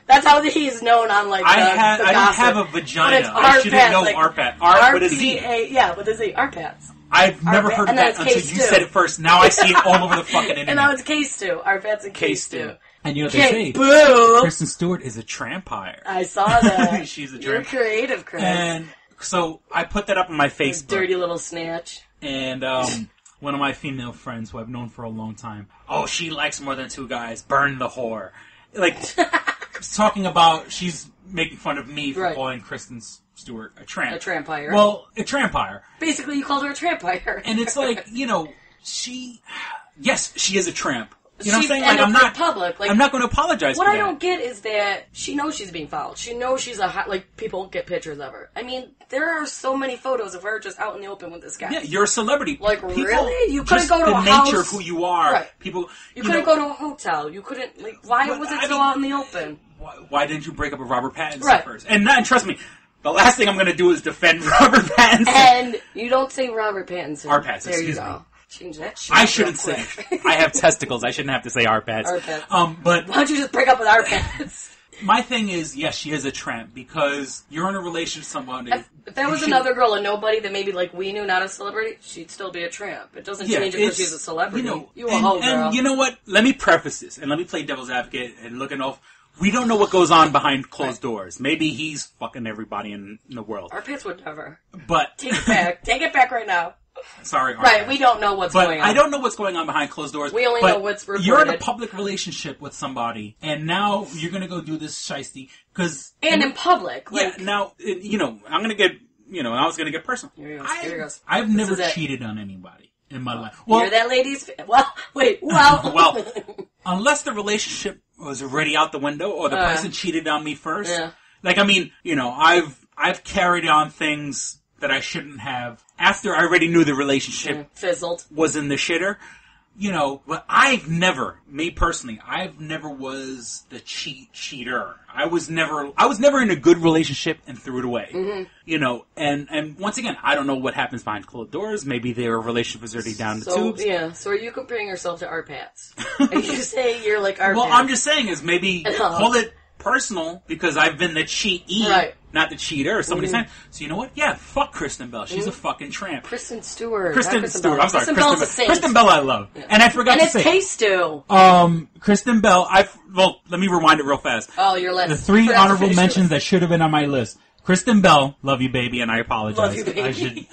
That's how he's known on like I don't have a vagina. I shouldn't know R.Patz. With a Z. Yeah, with a Z. R.Patz. I've never heard of that until you said it first. Now I see it all over the fucking internet. And now it's Case 2. R.Patz and Case 2. And you know what they say? Boo! Kristen Stewart is a Trampire. I saw that. She's a Trampire. You're creative, Chris. And so I put that up on my Facebook. Dirty little snatch. And one of my female friends who I've known for a long time, she likes more than two guys. Burn the whore. Like, talking about, she's making fun of me for calling Kristen Stewart a tramp. A Trampire. Well, a Trampire. Basically, you called her a Trampire. And it's like, she is a tramp. You know what I'm saying? Like, I'm not public. Like, I'm not going to apologize for that. What I don't get is that she knows she's being followed. She knows she's people get pictures of her. I mean, there are so many photos of her just out in the open with this guy. Yeah, you're a celebrity. Like, really? You couldn't go to a house. The nature of who you are. Right. People. You couldn't go to a hotel. You couldn't, why was it so out in the open? Why didn't you break up with Robert Pattinson first? And trust me, the last thing I'm going to do is defend Robert Pattinson. And you don't say Robert Pattinson. R.Patz, excuse me. Change that shit. I shouldn't say. I have testicles. I shouldn't have to say R.Patz. R.Patz. But why don't you just break up with R.Patz? My thing is, yes, she is a tramp because you're in a relationship with somebody. If there was another girl, a nobody that maybe we knew, not a celebrity, she'd still be a tramp. It doesn't change it because she's a celebrity. You a hoe, girl. And you know what? Let me preface this and let me play devil's advocate and looking off. We don't know what goes on behind closed doors. Maybe he's fucking everybody in the world. R.Patz would never. But take it back. Take it back right now. Sorry, right, we don't know what's going on. I don't know what's going on behind closed doors. We only know what's reported. You're in a public relationship with somebody, and now you're going to go do this shiesty. In public. Now, I'm going to get, I was going to get personal. Here he goes. I've never cheated on anybody in my life. Well, you're that lady's... Well, wait, well... Unless the relationship was already out the window, or the person cheated on me first. Yeah. Like, I mean, you know, I've carried on things that I shouldn't have after I already knew the relationship fizzled, was in the shitter. You know, but I've never was the cheater. I was never in a good relationship and threw it away. Mm-hmm. You know, and once again, I don't know what happens behind closed doors. Maybe their relationship was already down the tubes. Yeah, so are you comparing yourself to R.Patz? And you say you're like R.Patz. Well, I'm just saying is maybe call it personal because I've been the cheatee. Right. Not the cheater, or somebody's saying. So you know what? Yeah, fuck Kristen Bell. She's a fucking tramp. Kristen Stewart. Kristen Stewart. I'm sorry. Kristen Bell's a saint. Kristen Bell I love. Yeah. And I forgot to say. And it's Taste-Do. Kristen Bell, let me rewind it real fast. Oh, your list. The 3 honorable mentions that should have been on my list. Kristen Bell, love you baby, and I apologize. Love you baby.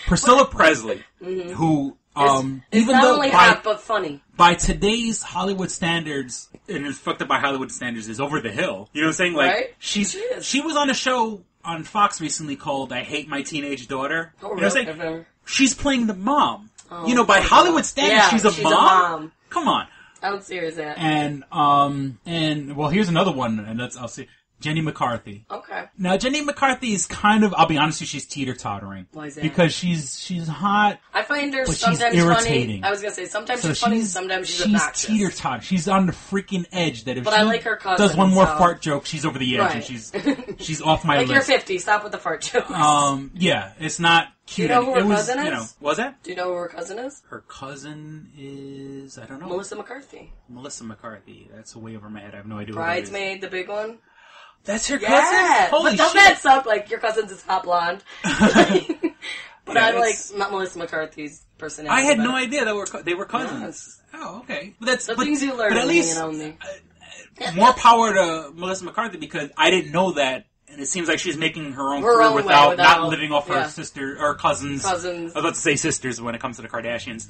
Pricilla Presley, who... It's not only hot, but funny. By today's Hollywood standards, and it's fucked up by Hollywood standards, is over the hill. You know what I'm saying? Like, right? She was on a show on Fox recently called I Hate My Teenage Daughter. Oh, you know what I'm saying? She's playing the mom. Oh, you know, by Hollywood standards, she's a mom. Come on. How serious is that? And well, here's another one, and I'll see. Jenny McCarthy. Okay. Now, Jenny McCarthy is kind of, I'll be honest with you, she's teeter-tottering. Why is that? Because she's hot. I find her but sometimes she's irritating. funny. I was going to say, sometimes she's funny, sometimes she's obnoxious. She's teeter-tottering. She's on the freaking edge that if but she I like her cousin, does one more fart joke, she's over the edge, and she's off my list. list. You're 50, stop with the fart jokes. Yeah, it's not cute. Do you know who her cousin is? You know, was that? Do you know who her cousin is? Her cousin is, I don't know. Melissa McCarthy. Melissa McCarthy. That's way over my head. I have no idea Bridesmaid, the big one. That's her cousin? Holy but doesn't that suck? Like, your cousin's is hot blonde. But I like Melissa McCarthy's personality. I had no idea they were cousins. Yes. Oh, okay. But that's things you learn. But at least more power to Melissa McCarthy because I didn't know that, and it seems like she's making her own career without not living off her sister or cousins. I was about to say sisters when it comes to the Kardashians.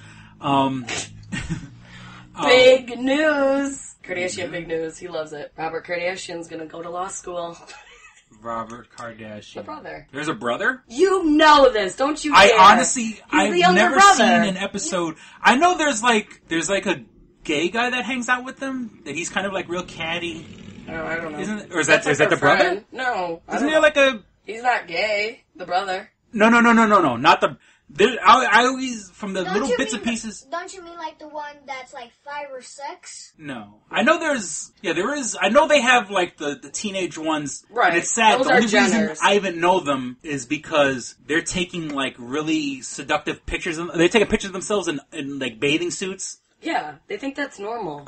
Big news. Kardashian big news. He loves it. Robert Kardashian's gonna go to law school. Robert Kardashian. The brother. There's a brother? You know this, don't you? I honestly, I've never seen an episode. I know there's like a gay guy that hangs out with them. That he's kind of like real catty. Oh, I don't know. Or is that the brother? No. Isn't there like a? He's not gay. The brother. No. Not the. I always, from the little bits and pieces... Don't you mean like the one that's like 5 or 6? No. I know there is... I know they have like the teenage ones. Right. And it's sad. Those the only Jenners. reason I even know them is because they're taking like really seductive pictures. They take a picture of themselves in like bathing suits. Yeah, they think that's normal.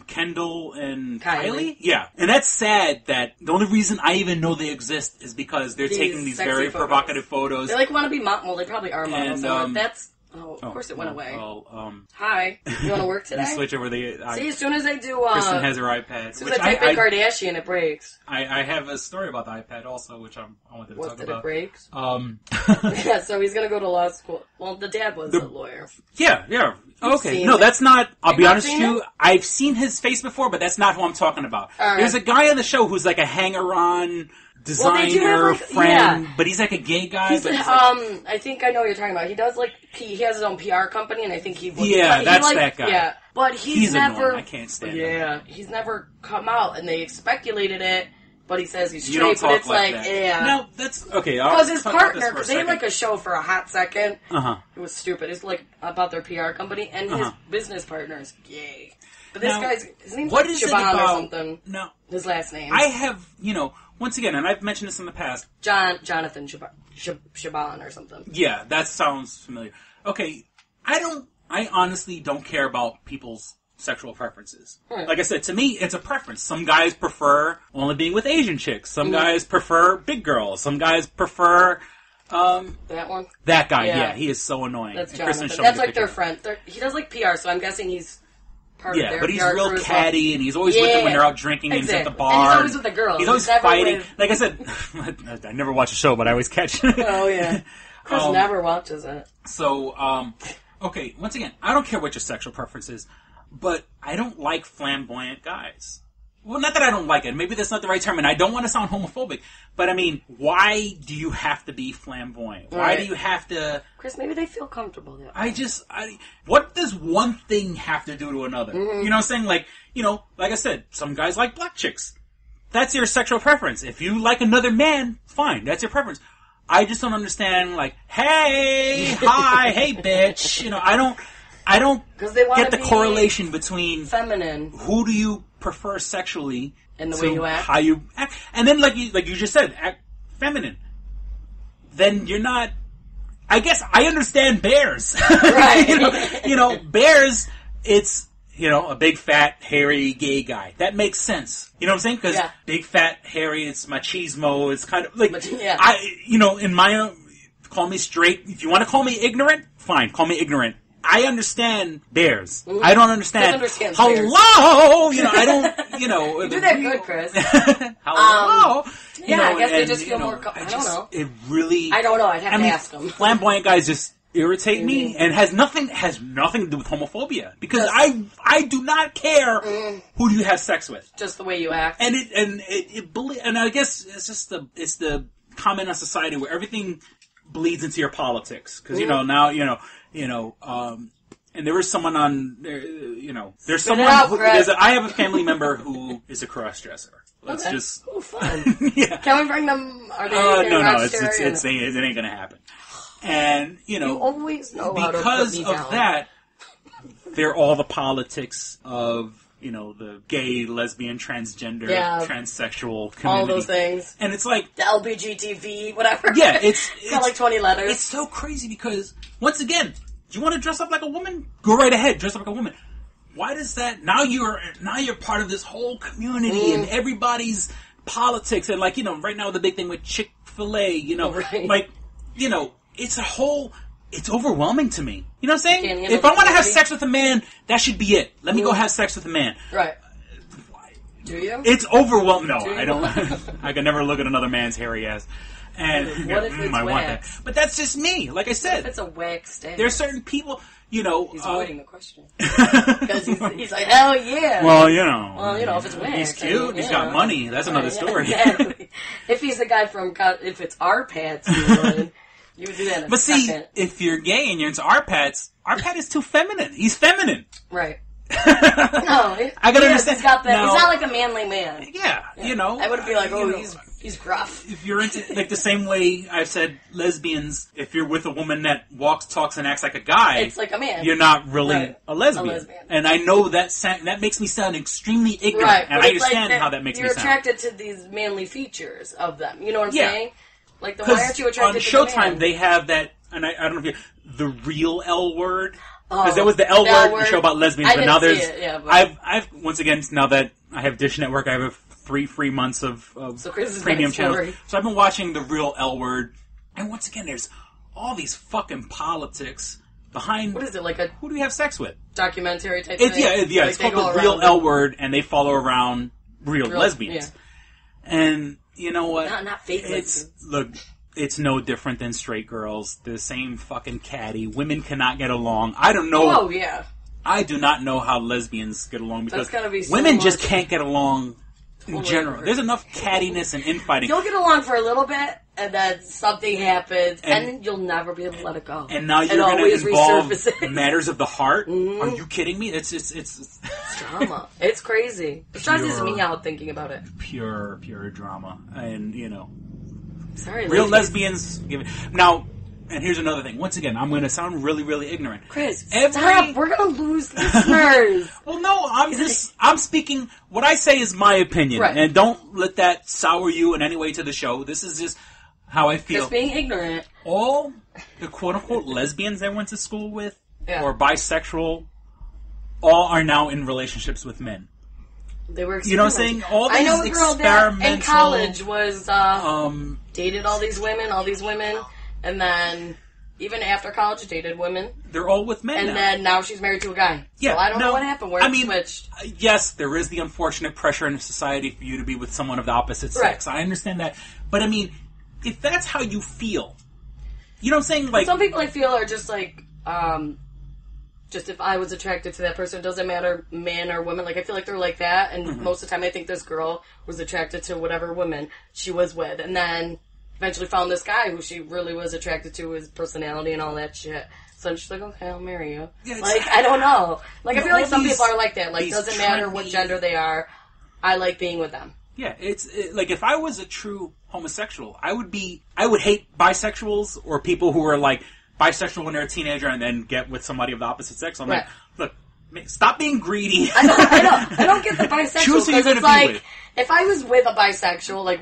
Kendall and Kylie? Yeah. And that's sad that the only reason I even know they exist is because they're taking these very provocative photos. They like want to be well, they probably are models. And that's... Oh, of course it went away. Well, Hi. You want to work today? You switch over See, as soon as I do... Kristen has her iPad. As soon as I type in Kardashian, it breaks. I have a story about the iPad also, which I wanted to talk about. It breaks? Yeah, so he's going to go to law school. Well, the dad was a lawyer. Yeah. Okay. No, that's not... I'll be honest with you. I've seen his face before, but that's not who I'm talking about. Right. There's a guy on the show who's like a hanger-on... designer friend, but he's like a gay guy. He's I think I know what you're talking about. He does like he has his own PR company, and I think he that's that guy. Yeah, but he's never. Annoying. I can't stand him. Yeah, he's never come out, and they speculated it. But he says he's straight. But it's like yeah. No, that's okay. Because his partner, because they had like a show for a hot second. It was stupid. It's like about their PR company, and his business partner is gay. But this guy's his name's like Shaban or something. No, his last name. I have once again, and I've mentioned this in the past. Jonathan Shaban or something. Yeah, that sounds familiar. Okay, I honestly don't care about people's sexual preferences. Like I said, to me, it's a preference. Some guys prefer only being with Asian chicks. Some guys prefer big girls. Some guys prefer... that one? That guy, yeah. He is so annoying. That's Jonathan. That's like their friend. He does like PR, so I'm guessing he's... Yeah, but he's real catty, and he's always with them when they're out drinking and he's at the bar. And he's always with the girls. He's always fighting. Like I said, I never watch a show, but I always catch it. Oh, yeah. Chris never watches it. So, okay, once again, I don't care what your sexual preference is, but I don't like flamboyant guys. well, not that I don't like it. Maybe that's not the right term, and I don't want to sound homophobic. But I mean, why do you have to be flamboyant? Why do you have to? Chris, maybe they feel comfortable there. What does one thing have to do to another? You know what I'm saying? Like, you know, like I said, some guys like black chicks. That's your sexual preference. If you like another man, fine, that's your preference. I just don't understand. Like, hey, hi, hey, bitch. You know, I don't get the correlation between feminine. Who do you prefer sexually and the way you act, how you act, and then like you just said, act feminine. Then you're not. I guess I understand bears, right? you know, bears. It's a big fat hairy gay guy. That makes sense. You know what I'm saying? Because big fat hairy, it's machismo. It's kind of like in my call me straight. If you want to call me ignorant, fine. Call me ignorant. I understand bears. Mm-hmm. I don't understand. Hello, bears. I don't. You do that good, Chris. Hello. I guess they just feel more. I don't know. It really. I don't know. I'd have to ask them. Flamboyant guys just irritate me, and has nothing to do with homophobia, because I do not care who you have sex with. Just the way you act, and I guess it's just the comment on society where everything bleeds into your politics, because and there was someone on there, there's someone I have a family member who is a cross-dresser. Let's just fun. Yeah. Can we bring them? Are they no, it ain't gonna happen. And you always know because of that, they're all the politics of the gay, lesbian, transgender, transsexual community. All those things. And it's like the LGBT, whatever. Yeah, it's got like 20 letters. It's so crazy because once again, you want to dress up like a woman? Go right ahead, dress up like a woman. Why does that? Now you're part of this whole community and everybody's politics, and right now the big thing with Chick-Fil-A, it's overwhelming to me. You know what I'm saying? If I want to have sex with a man, that should be it. Let me go have sex with a man. Right. Do you? It's overwhelming. No, I don't. I can never look at another man's hairy ass. And what if it's I wax? want that. But that's just me. Like I said. What if it's a wax stand? There's certain people, He's avoiding the question. Because he's like, hell yeah. Well, if it's wax. He's cute. He's got money. That's another story. Exactly. If he's the guy if it's R.Patz, you would do that in a second. If you're gay and you're into R.Patz is too feminine. He's feminine. Right. No, I gotta understand. He's not like a manly man. Yeah. I wouldn't be like, he's gruff. If you're into, the same way I've said lesbians, if you're with a woman that walks, talks, and acts like a guy, it's like a man. You're not really a lesbian. And I know that makes me sound extremely ignorant, and I understand how that makes me sound. You're attracted to these manly features of them. You know what I'm saying? Like, why aren't you attracted to Showtime, the man? they have that, and I don't know if the real L word. Because there was the L word, the show about lesbians, but now there's... I've once again, now that I have Dish Network, I have 3 free months of premium channels. So I've been watching the real L word, and once again, there's all these fucking politics behind... What is it, who do you have sex with? Documentary type thing? Yeah, it's called the real L word, and they follow around real lesbians. Yeah. And you know what? Not fake lesbians. Look... It's no different than straight girls. The same fucking catty. Women cannot get along. I don't know. Oh, yeah. I do not know how lesbians get along because be women just can't get along in general. There's enough cattiness and infighting. You'll get along for a little bit, and then something happens, and then you'll never be able to let it go. And now you're going to involve matters of the heart? Mm-hmm. Are you kidding me? It's drama. It's crazy. It stresses me out thinking about it. Pure drama. And, Sorry, real lesbians give it. Now, and here's another thing. Once again, I'm going to sound really, really ignorant. Chris, stop. We're going to lose listeners. Well, no, I'm speaking, what I say is my opinion. Right. And don't let that sour you in any way to the show. This is just how I feel. Just being ignorant. All the quote-unquote lesbians I went to school with, or bisexual, all are now in relationships with men. They were, you know what I'm saying? All these I know a girl experimental... that in college was, dated all these women, and then even after college dated women. They're all with men and then now she's married to a guy. Yeah. So I don't know what happened, where it switched. Yes, there is the unfortunate pressure in society for you to be with someone of the opposite sex. I understand that. But if that's how you feel, you know what I'm saying? Like, some people I feel are just like, just if I was attracted to that person, it doesn't matter men or women. Like, I feel like they're like that, and most of the time I think this girl was attracted to whatever woman she was with, and then eventually found this guy who she really was attracted to, his personality and all that shit. So I'm just like, okay, I'll marry you. Yeah, like, I don't know. Like, I feel like some people are like that. Like, doesn't matter what gender they are, I like being with them. Yeah, like, if I was a true homosexual, I would hate bisexuals or people who are, like, bisexual when they're a teenager and then get with somebody of the opposite sex. I'm like, look, stop being greedy. I know. I don't get the bisexual, because it's like, if I was with a bisexual, like,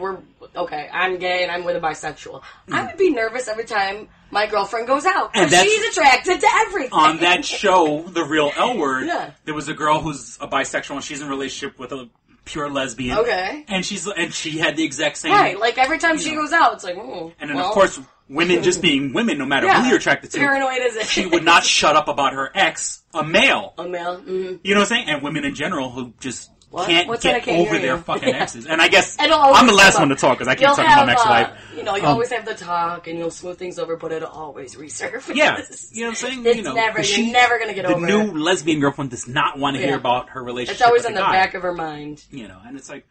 I'm gay and I'm with a bisexual, I would be nervous every time my girlfriend goes out, because she's attracted to everything. On that show, The Real L Word, there was a girl who's a bisexual and she's in a relationship with a pure lesbian. Okay. And she had the exact same... Right, like, every time she goes out, it's like, And then, of course, women just being women, no matter who you're attracted to. Paranoid as it. She would not shut up about her ex, a male. A male, You know what I'm saying? And women in general who just... Can't get over their fucking exes. And I guess I'm the last one to talk, because I keep talking about my ex-wife. You always have the talk, and you'll smooth things over, but it'll always resurface. Yeah. You know what I'm saying? You're never going to get over it. The new lesbian girlfriend does not want to hear about her relationship. It's always with in the back of her mind. And it's like,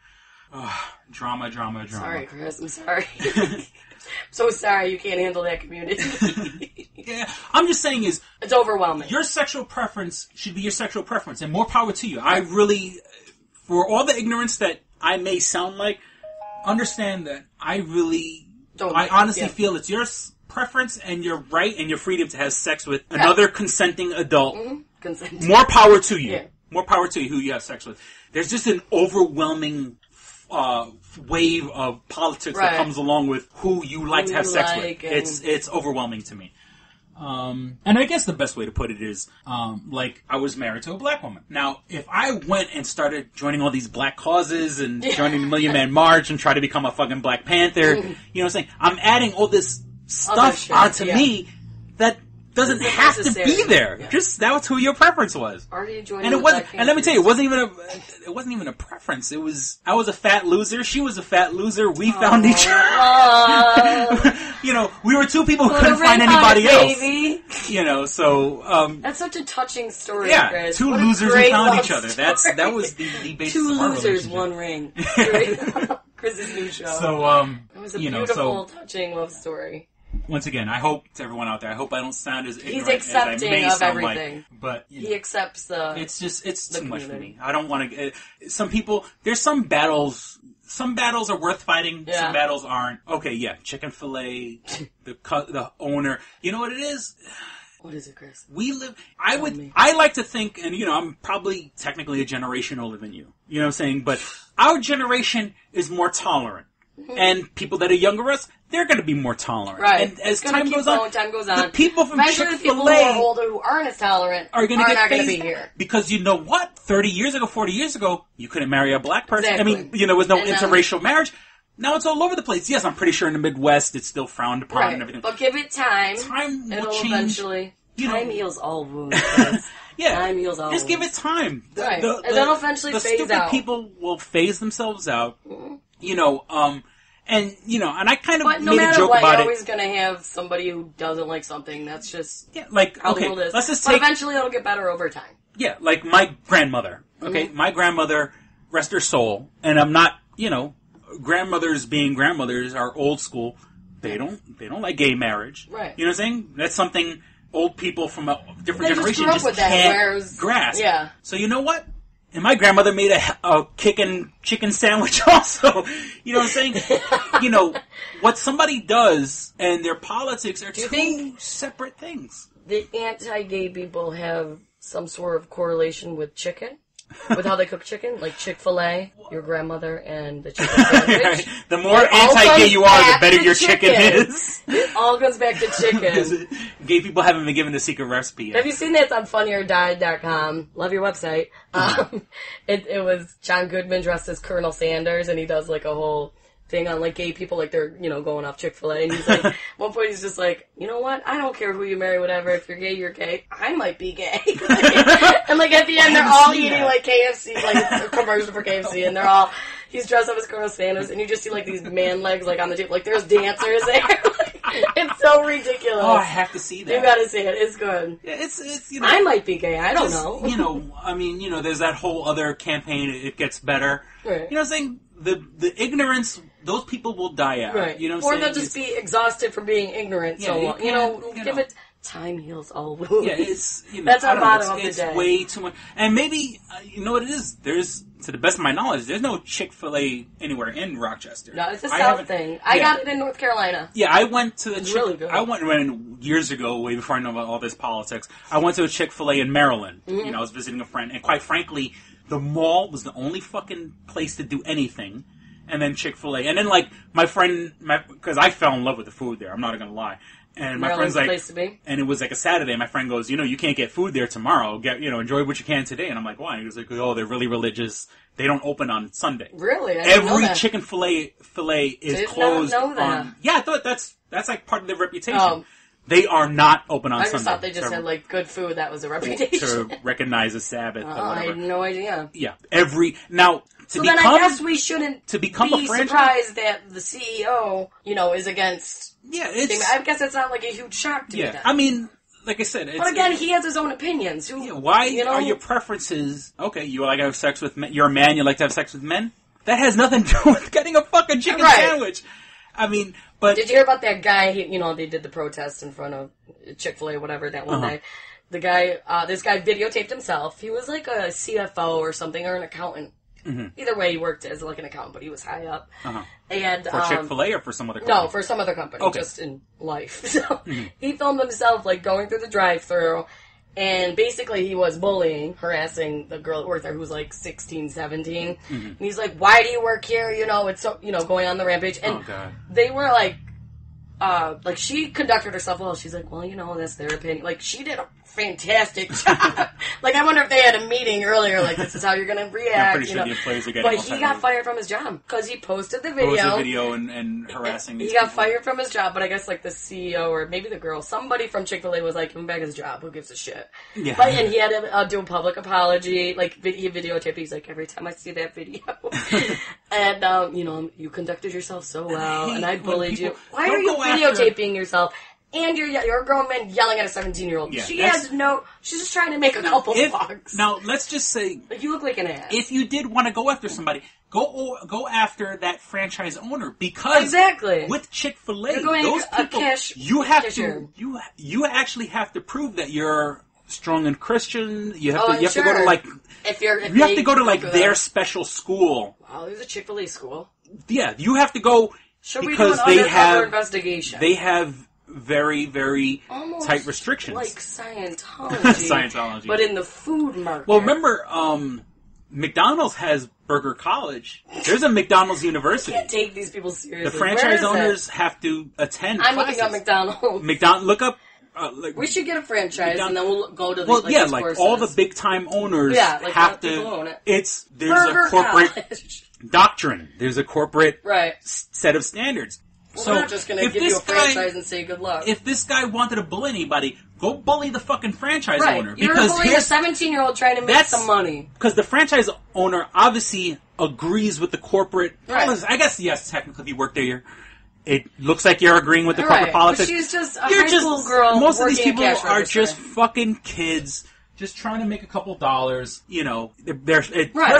drama. Sorry, Chris. I'm sorry. I'm so sorry you can't handle that community. Yeah. I'm just saying it's overwhelming. Your sexual preference should be your sexual preference, and more power to you. I really... For all the ignorance that I may sound like, understand that I honestly feel it's your preference and your right and your freedom to have sex with another consenting adult. Consenting. More power to you. Yeah. More power to you who you have sex with. There's just an overwhelming wave of politics that comes along with who you like to have sex with. It's overwhelming to me. And I guess the best way to put it is, like, I was married to a black woman. Now, if I went and started joining all these black causes and joining the Million Man March and try to become a fucking Black Panther, you know what I'm saying? I'm adding all this stuff onto me that doesn't have to be there. Yeah. Just that's who your preference was. Already joining and it wasn't. And let me tell you, it wasn't even a preference. It was I was a fat loser. She was a fat loser. We found each other. We were two people who couldn't find anybody else. Baby. So that's such a touching story. Yeah, Chris. two losers who found each other. That was the basis two of our losers, one ring. Chris's new show. So it was a beautiful, touching love story. Once again, I hope to everyone out there, I hope I don't sound as ignorant as I may sound everything. Like. But he accepts the it's too much for me. community. I don't want to... some people... There's some battles... Some battles are worth fighting. Yeah. Some battles aren't. Okay, yeah. Chick-fil-A, the owner. You know what it is? What is it, Chris? We live... I like to think, and I'm probably technically a generation older than you. You know what I'm saying? But our generation is more tolerant. And people that are younger than us, they're going to be more tolerant. Right. And as time goes on, the people from Chick-fil-A, the people who are older who aren't as tolerant are going to get phased be here. Because you know what? 30 years ago, 40 years ago, you couldn't marry a black person. Exactly. I mean, there was no interracial marriage. Now it's all over the place. Yes, I'm pretty sure in the Midwest it's still frowned upon and everything. But give it time. It'll change. Eventually. Time heals all wounds. Yeah. Time heals all Just give it time. Right. And they'll eventually phase out. The stupid people will phase themselves out. Mm-hmm. And I kind of made a joke about it. But no matter what, you're always going to have somebody who doesn't like something. That's just how the world is. Let's just but eventually it'll get better over time. Yeah, like my grandmother. Okay, my grandmother, rest her soul. And I'm not, grandmothers being grandmothers are old school. They don't like gay marriage. Right. You know what I'm saying? That's something old people from a different generation just can't grasp. Yeah. So you know what? And my grandmother made a kickin' chicken sandwich also. You know what I'm saying? What somebody does and their politics are two separate things. The anti-gay people have some sort of correlation with chicken? With how they cook chicken? Like Chick-Fil-A, your grandmother, and the chicken sandwich? Right. The more anti-gay you are, the better your chicken is. It all goes back to chicken. Gay people haven't been given the secret recipe yet. Have you seen that? It's on funnyordie.com. Love your website. It was John Goodman dressed as Colonel Sanders, and he does like a whole thing on like gay people, like they're going off Chick-fil-A, and he's like, at one point he's just like, you know what? I don't care who you marry, whatever. If you're gay, you're gay. I might be gay. And like at the end, they're all eating like KFC, like a commercial for KFC, and he's dressed up as Colonel Sanders, and you just see like these man legs like on the table, like there's dancers there. It's so ridiculous. Oh, I have to see that. You gotta see it. It's good. Yeah, it's I might be gay. I don't know. There's that whole other campaign. It gets better. Right. You know what I'm saying? The ignorance. Those people will die out. Right. You know what I'm saying? Or they'll just be exhausted from being ignorant. Yeah, Give it. Time heals all wounds. Yeah, it's that's our motto of the day. It's way too much, and maybe you know what it is. There's, to the best of my knowledge, there's no Chick-Fil-A anywhere in Rochester. No, it's a South thing. I got it in North Carolina. Yeah, I went to the really good. I went years ago, way before I know about all this politics. I went to a Chick-Fil-A in Maryland. Mm-hmm. You know, I was visiting a friend, and quite frankly, the mall was the only fucking place to do anything. And then Chick-Fil-A, and then like my friend, because I fell in love with the food there. I'm not gonna lie. And my friend's like, place to be. And it was like a Saturday. My friend goes, you can't get food there tomorrow. Enjoy what you can today. And I'm like, why? He was like, oh, they're really religious. They don't open on Sunday. Really? I didn't know Every that. chicken fillet is Did closed not know that. Yeah, I thought that's like part of their reputation. Oh. They are not open on Sunday. I just thought they just had like good food. That was a reputation. To recognize a Sabbath. Or I had no idea. Yeah, now. So then I guess we shouldn't be surprised that the CEO, is against. Yeah, I guess it's not like a huge shock to me. Yeah, I mean, like I said, but again, he has his own opinions. Why are your preferences? Okay, you like to have sex with men. You're a man. You like to have sex with men. That has nothing to do with getting a fucking chicken sandwich. I mean, but did you hear about that guy? They did the protest in front of Chick-Fil-A, whatever that one day. The guy, this guy videotaped himself. He was like a CFO or something, or an accountant. Mm-hmm. Either way, he worked as like an accountant, but he was high up. And for Chick-fil-A or for some other company? No, for some other company, just in life. So he filmed himself like going through the drive-thru, and basically he was harassing the girl that worked there who was like 16, 17. And he's like, "Why do you work here? It's so going on the rampage." And they were like she conducted herself well. She's like, well, that's their opinion. Like, she did a fantastic job. Like, I wonder if they had a meeting earlier, like, this is how you're going to react. I'm pretty sure the employees are getting But he got fired from his job because he posted the video. And harassing these He got fired from his job, but I guess, like, the CEO or maybe the girl, somebody from Chick-fil-A was like, give him back his job. Who gives a shit? Yeah. And he had to do a public apology. Like, he videotaped. He's like, every time I see that video. And, you conducted yourself so well, and I bullied you. Why are you videotaping yourself? And you're a grown man yelling at a 17-year-old. Yeah, she's just trying to make a couple bucks. Now, let's just say... Like, you look like an ass. If you did want to go after somebody, go after that franchise owner. Because exactly. With Chick-fil-A, those people, you have to... You actually have to prove that you're strong and Christian. You have to go to, like... You have to go to, like, their special school. Wow, there's a Chick-fil-A school. Yeah, you have to go... Should because we do they have investigation? They have very, very almost tight restrictions. Like Scientology. Scientology. But in the food market. Well, remember, McDonald's has Burger College. There's a McDonald's University. You can't take these people seriously. The franchise owners have to attend classes. I'm looking up McDonald's. Look up... we should get a franchise and then we'll go to the courses. All the big time owners have to own it. There's Burger a corporate College. Doctrine. There's a corporate set of standards. Well, so we're not just going to give you a franchise and say good luck. If this guy wanted to bully anybody, go bully the fucking franchise owner. You're bullying a 17-year-old trying to make some money. Because the franchise owner obviously agrees with the corporate policies. I guess, yes, technically if you work there, it looks like you're agreeing with the corporate politics. But she's just a high school girl. Most of these people are just fucking kids. Just trying to make a couple dollars, they're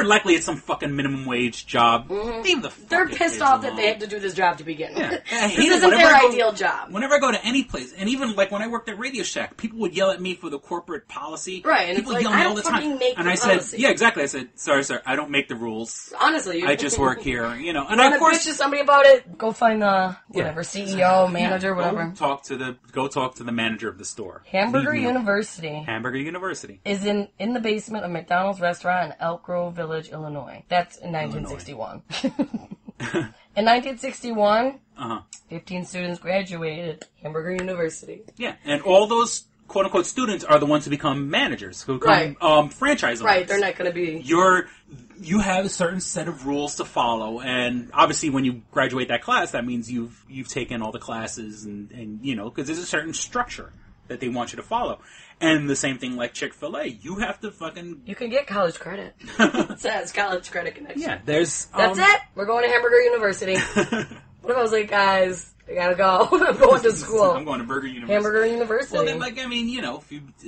likely it's some fucking minimum wage job. Mm-hmm. They're pissed off that they have to do this job to begin with. This isn't their ideal job. Whenever I go to any place, and even like when I worked at Radio Shack, people would yell at me for the corporate policy. Right, and people it's like, yell at me I all the don't time. fucking make and the I policy. said, yeah, exactly. I said, sorry, sir, I don't make the rules. Honestly, I just work here, And you of want course, to bitch to somebody about it? Go find the CEO, manager, whatever. Go talk to the manager of the store. Hamburger University is in the basement of McDonald's restaurant in Elk Grove Village, Illinois. That's in 1961. In 1961, 15 students graduated Hamburger University. Yeah, and all those quote-unquote students are the ones who become managers, who become franchise owners. Right, they're not going to be... You have a certain set of rules to follow, and obviously when you graduate that class, that means you've taken all the classes, and because there's a certain structure that they want you to follow. And the same thing like Chick-fil-A. You have to fucking... You can get college credit. It says college credit connection. Yeah, there's... That's it. We're going to Hamburger University. What if I was like, guys, I gotta go. I'm going to school. I'm going to Burger University. Hamburger University. Well, then, I mean,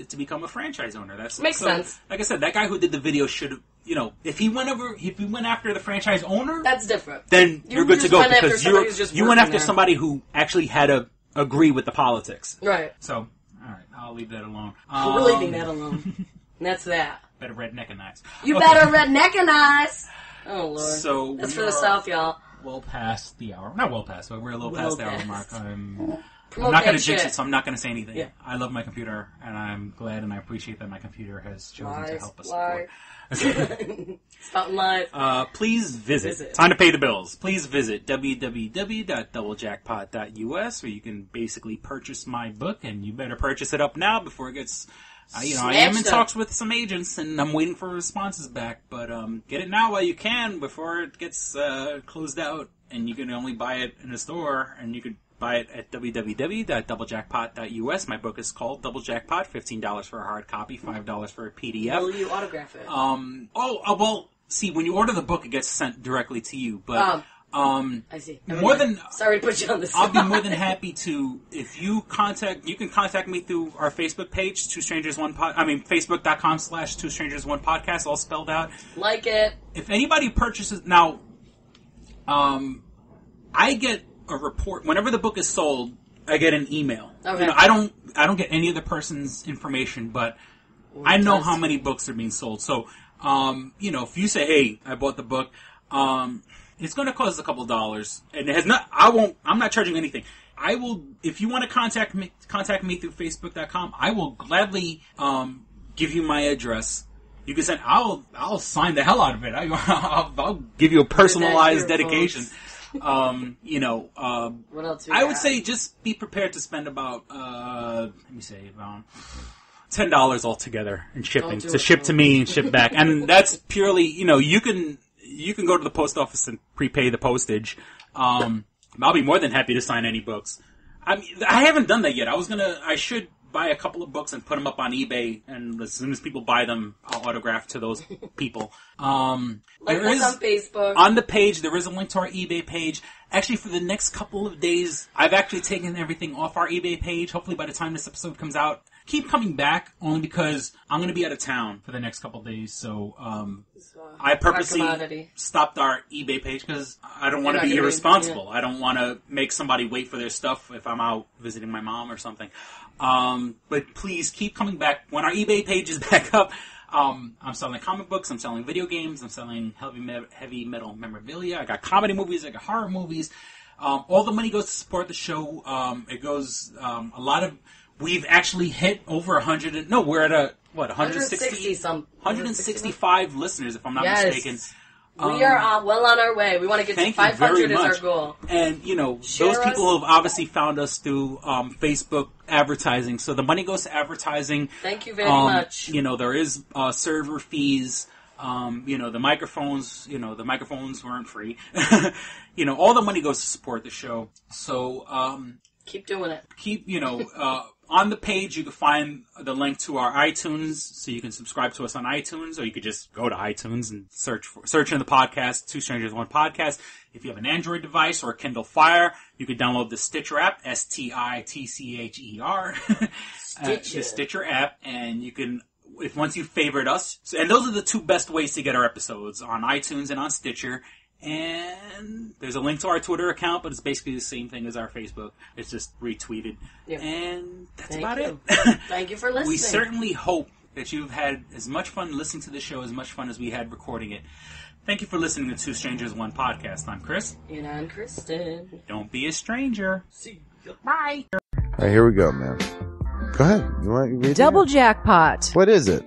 to become a franchise owner, that's makes sense. Like I said, that guy who did the video should have, if he went after the franchise owner, that's different. Then you're good to go because you went after somebody who actually had to agree with the politics. Right. So, all right, I'll leave that alone. We're leaving that alone. And that's that. Better redneckanize. You better redneckanize. Oh, Lord. So that's for the South, y'all. Well past the hour. Not well past, but we're a little past the hour mark. I'm not going to jinx it, so I'm not going to say anything. Yeah. I love my computer, and I'm glad and I appreciate that my computter has chosen to help us support. Spouting live. Please visit. Time to pay the bills. Please visit www.doublejackpot.us, where you can basically purchase my book, and you better purchase it up now before it gets... I am in talks with some agents, and I'm waiting for responses back. But get it now while you can before it gets closed out, and you can only buy it in a store, and you could buy it at www.doublejackpot.us. My book is called Double Jackpot. $15 for a hard copy, $5 for a PDF. Will you autograph it? Well, see, when you order the book, it gets sent directly to you, but. I see. Sorry to put you on the spot. I'll be more than happy to, if you can contact me through our Facebook page, Facebook.com/2strangers1podcast, all spelled out. Like it. If anybody purchases, now, I get a report, whenever the book is sold, I get an email. Okay. I don't get any other person's information, but I know how many books are being sold. So, if you say, hey, I bought the book, it's going to cost a couple $, and it has not. I'm not charging anything. I will, if you want to contact me through Facebook.com. I will gladly give you my address. You can send. I'll sign the hell out of it. I'll give you a personalized dedication. What else? I would say just be prepared to spend about $10 altogether in shipping to ship to me and ship back, and that's purely you can go to the post office and prepay the postage. I'll be more than happy to sign any books. I haven't done that yet. I should buy a couple of books and put them up on eBay, and as soon as people buy them, I'll autograph to those people. On Facebook. On the page, there is a link to our eBay page. Actually, for the next couple of days, I've actually taken everything off our eBay page. Hopefully by the time this episode comes out, keep coming back, only because I'm going to be out of town for the next couple of days, so I purposely stopped our eBay page because I don't want to be irresponsible. I don't want to make somebody wait for their stuff if I'm out visiting my mom or something. But please keep coming back. When our eBay page is back up, I'm selling comic books, I'm selling video games, I'm selling heavy metal memorabilia, I got comedy movies, I got horror movies. All the money goes to support the show. It goes, we've actually hit over 100, we're at 165 listeners, if I'm not mistaken. We are well on our way. We want to get to 500 is our goal. And, those people have obviously found us through Facebook advertising. So the money goes to advertising. Thank you very much. There is server fees. The microphones weren't free. All the money goes to support the show. So keep doing it. On the page, you can find the link to our iTunes, so you can subscribe to us on iTunes, or you could just go to iTunes and search in the podcast, Two Strangers, One Podcast. If you have an Android device or a Kindle Fire, you can download the Stitcher app, STITCHER, the Stitcher app, and you can, once you favorite us, and those are the two best ways to get our episodes, on iTunes and on Stitcher. And there's a link to our Twitter account, but it's basically the same thing as our Facebook. It's just retweeted. Yep. And that's about it. Thank you for listening. We certainly hope that you've had as much fun listening to the show, as much fun as we had recording it. Thank you for listening to Two Strangers, One Podcast. I'm Chris. And I'm Kristen. Don't be a stranger. See you. Bye. All right, here we go, man. Go ahead. You want to Double Jackpot. What is it?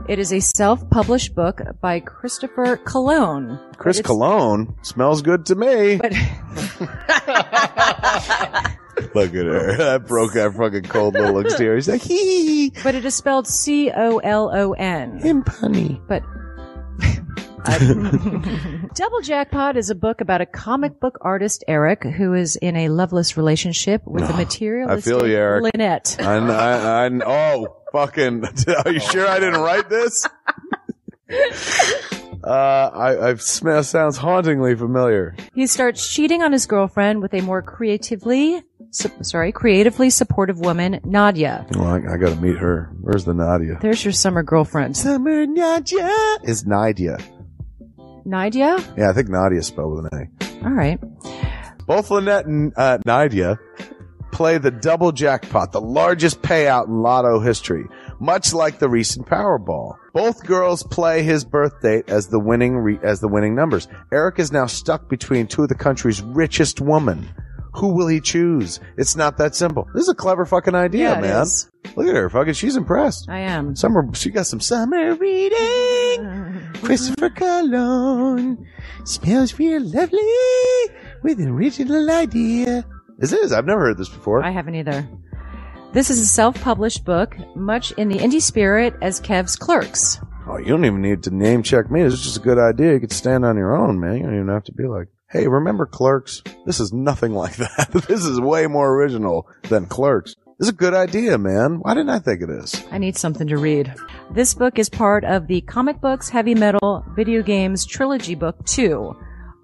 It is a self-published book by Christopher Cologne. Chris Cologne? Smells good to me. But look at her. That broke that fucking cold little exterior. He's like, hee. But it is spelled Colon. Him punny. But Double Jackpot is a book about a comic book artist, Eric, who is in a loveless relationship with a materialistic I feel you, Eric. Lynette. Oh, fucking. Are you sure I didn't write this? Sounds hauntingly familiar. He starts cheating on his girlfriend with a more creatively supportive woman, Nadia. Well, I gotta meet her. Where's the Nadia? There's your summer girlfriend. Summer Nadia is Nadia. Nadia? Yeah, I think Nadia is spelled with an A. All right. Both Lynette and Nadia play the double jackpot, the largest payout in lotto history, much like the recent Powerball. Both girls play his birth date as the winning numbers. Eric is now stuck between two of the country's richest women. Who will he choose? It's not that simple. This is a clever fucking idea, man. Is. Look at her, fucking. She's impressed. I am. She got some summer reading. Christopher Cologne smells real lovely with an original idea. This is. I've never heard this before. I haven't either. This is a self-published book, much in the indie spirit as Kev's Clerks. Oh, you don't even need to name check me. This is just a good idea. You could stand on your own, man. You don't even have to be like, hey, remember Clerks? This is nothing like that. This is way more original than Clerks. This is a good idea, man. Why didn't I think of this? I need something to read. This book is part of the Comic Books, Heavy Metal, Video Games Trilogy Book 2.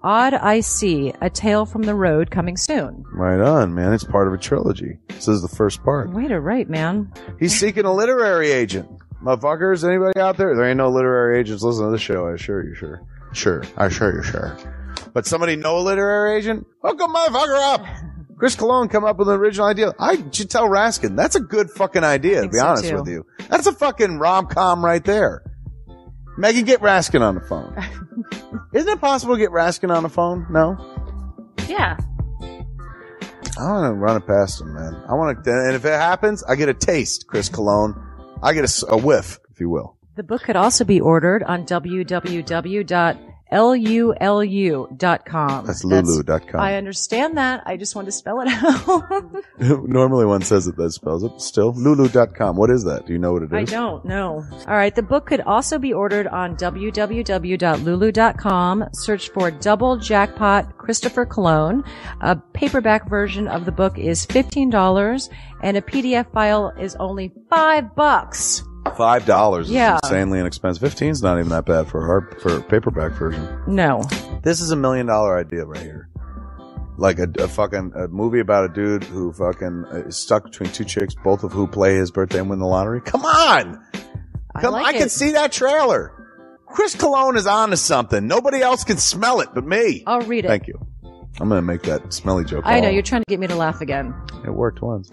Odd I See, A Tale from the Road, coming soon. Right on, man. It's part of a trilogy. This is the first part. Way to write, man. He's seeking a literary agent. Motherfuckers, anybody out there? There ain't no literary agents listening to this show, I assure you, sure. Sure. I assure you, sure. But somebody know a literary agent? Hook a motherfucker up! Chris Cologne come up with an original idea. I should tell Raskin. That's a good fucking idea, to be honest with you. That's a fucking rom-com right there. Megan, get Raskin on the phone. Isn't it possible to get Raskin on the phone? No? Yeah. I want to run it past him, man. I want to, and if it happens, I get a taste, Chris Cologne. I get a whiff, if you will. The book could also be ordered on www.lulu.com. That's lulu.com. I understand that. I just want to spell it out. Normally one says it, that spells it. Still, lulu.com. What is that? Do you know what it is? I don't know. All right. The book could also be ordered on www.lulu.com. Search for Double Jackpot Christopher Cologne. A paperback version of the book is $15 and a PDF file is only $5. $5 is insanely inexpensive. 15's not even that bad for a paperback version. No. This is $1 million idea right here. Like a movie about a dude who fucking is stuck between two chicks, both of who play his birthday and win the lottery. Come on! I can see that trailer. Chris Cologne is on to something. Nobody else can smell it but me. I'll read it. Thank you. I'm going to make that smelly joke. I know. You're trying to get me to laugh again. It worked once.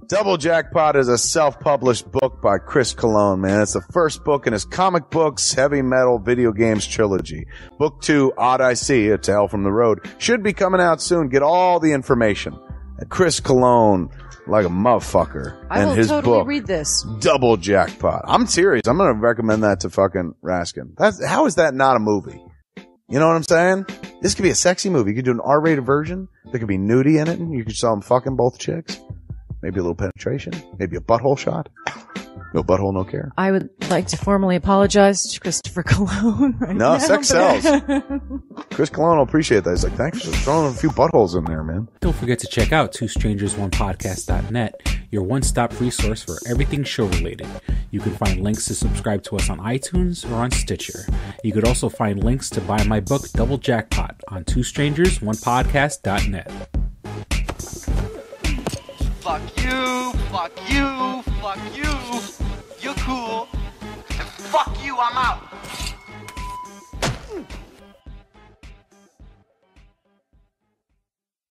Double Jackpot is a self-published book by Chris Cologne, man. It's the first book in his comic books, heavy metal, video games trilogy. Book 2, Odd I See, A Tale from the Road, should be coming out soon. Get all the information at Chris Cologne, like a motherfucker. I will his totally book, read this. Double Jackpot. I'm serious. I'm going to recommend that to fucking Raskin. How is that not a movie? You know what I'm saying? This could be a sexy movie. You could do an R-rated version. There could be nudie in it, and you could show them fucking both chicks. Maybe a little penetration. Maybe a butthole shot. No butthole, no care. I would like to formally apologize to Christopher Cologne right now. No, sex sells. Chris Cologne will appreciate that. He's like, thanks for throwing a few buttholes in there, man. Don't forget to check out twostrangersonepodcast.net, your one-stop resource for everything show-related. You can find links to subscribe to us on iTunes or on Stitcher. You could also find links to buy my book, Double Jackpot, on twostrangersonepodcast.net. Fuck you, fuck you, fuck you. You're cool. And fuck you, I'm out.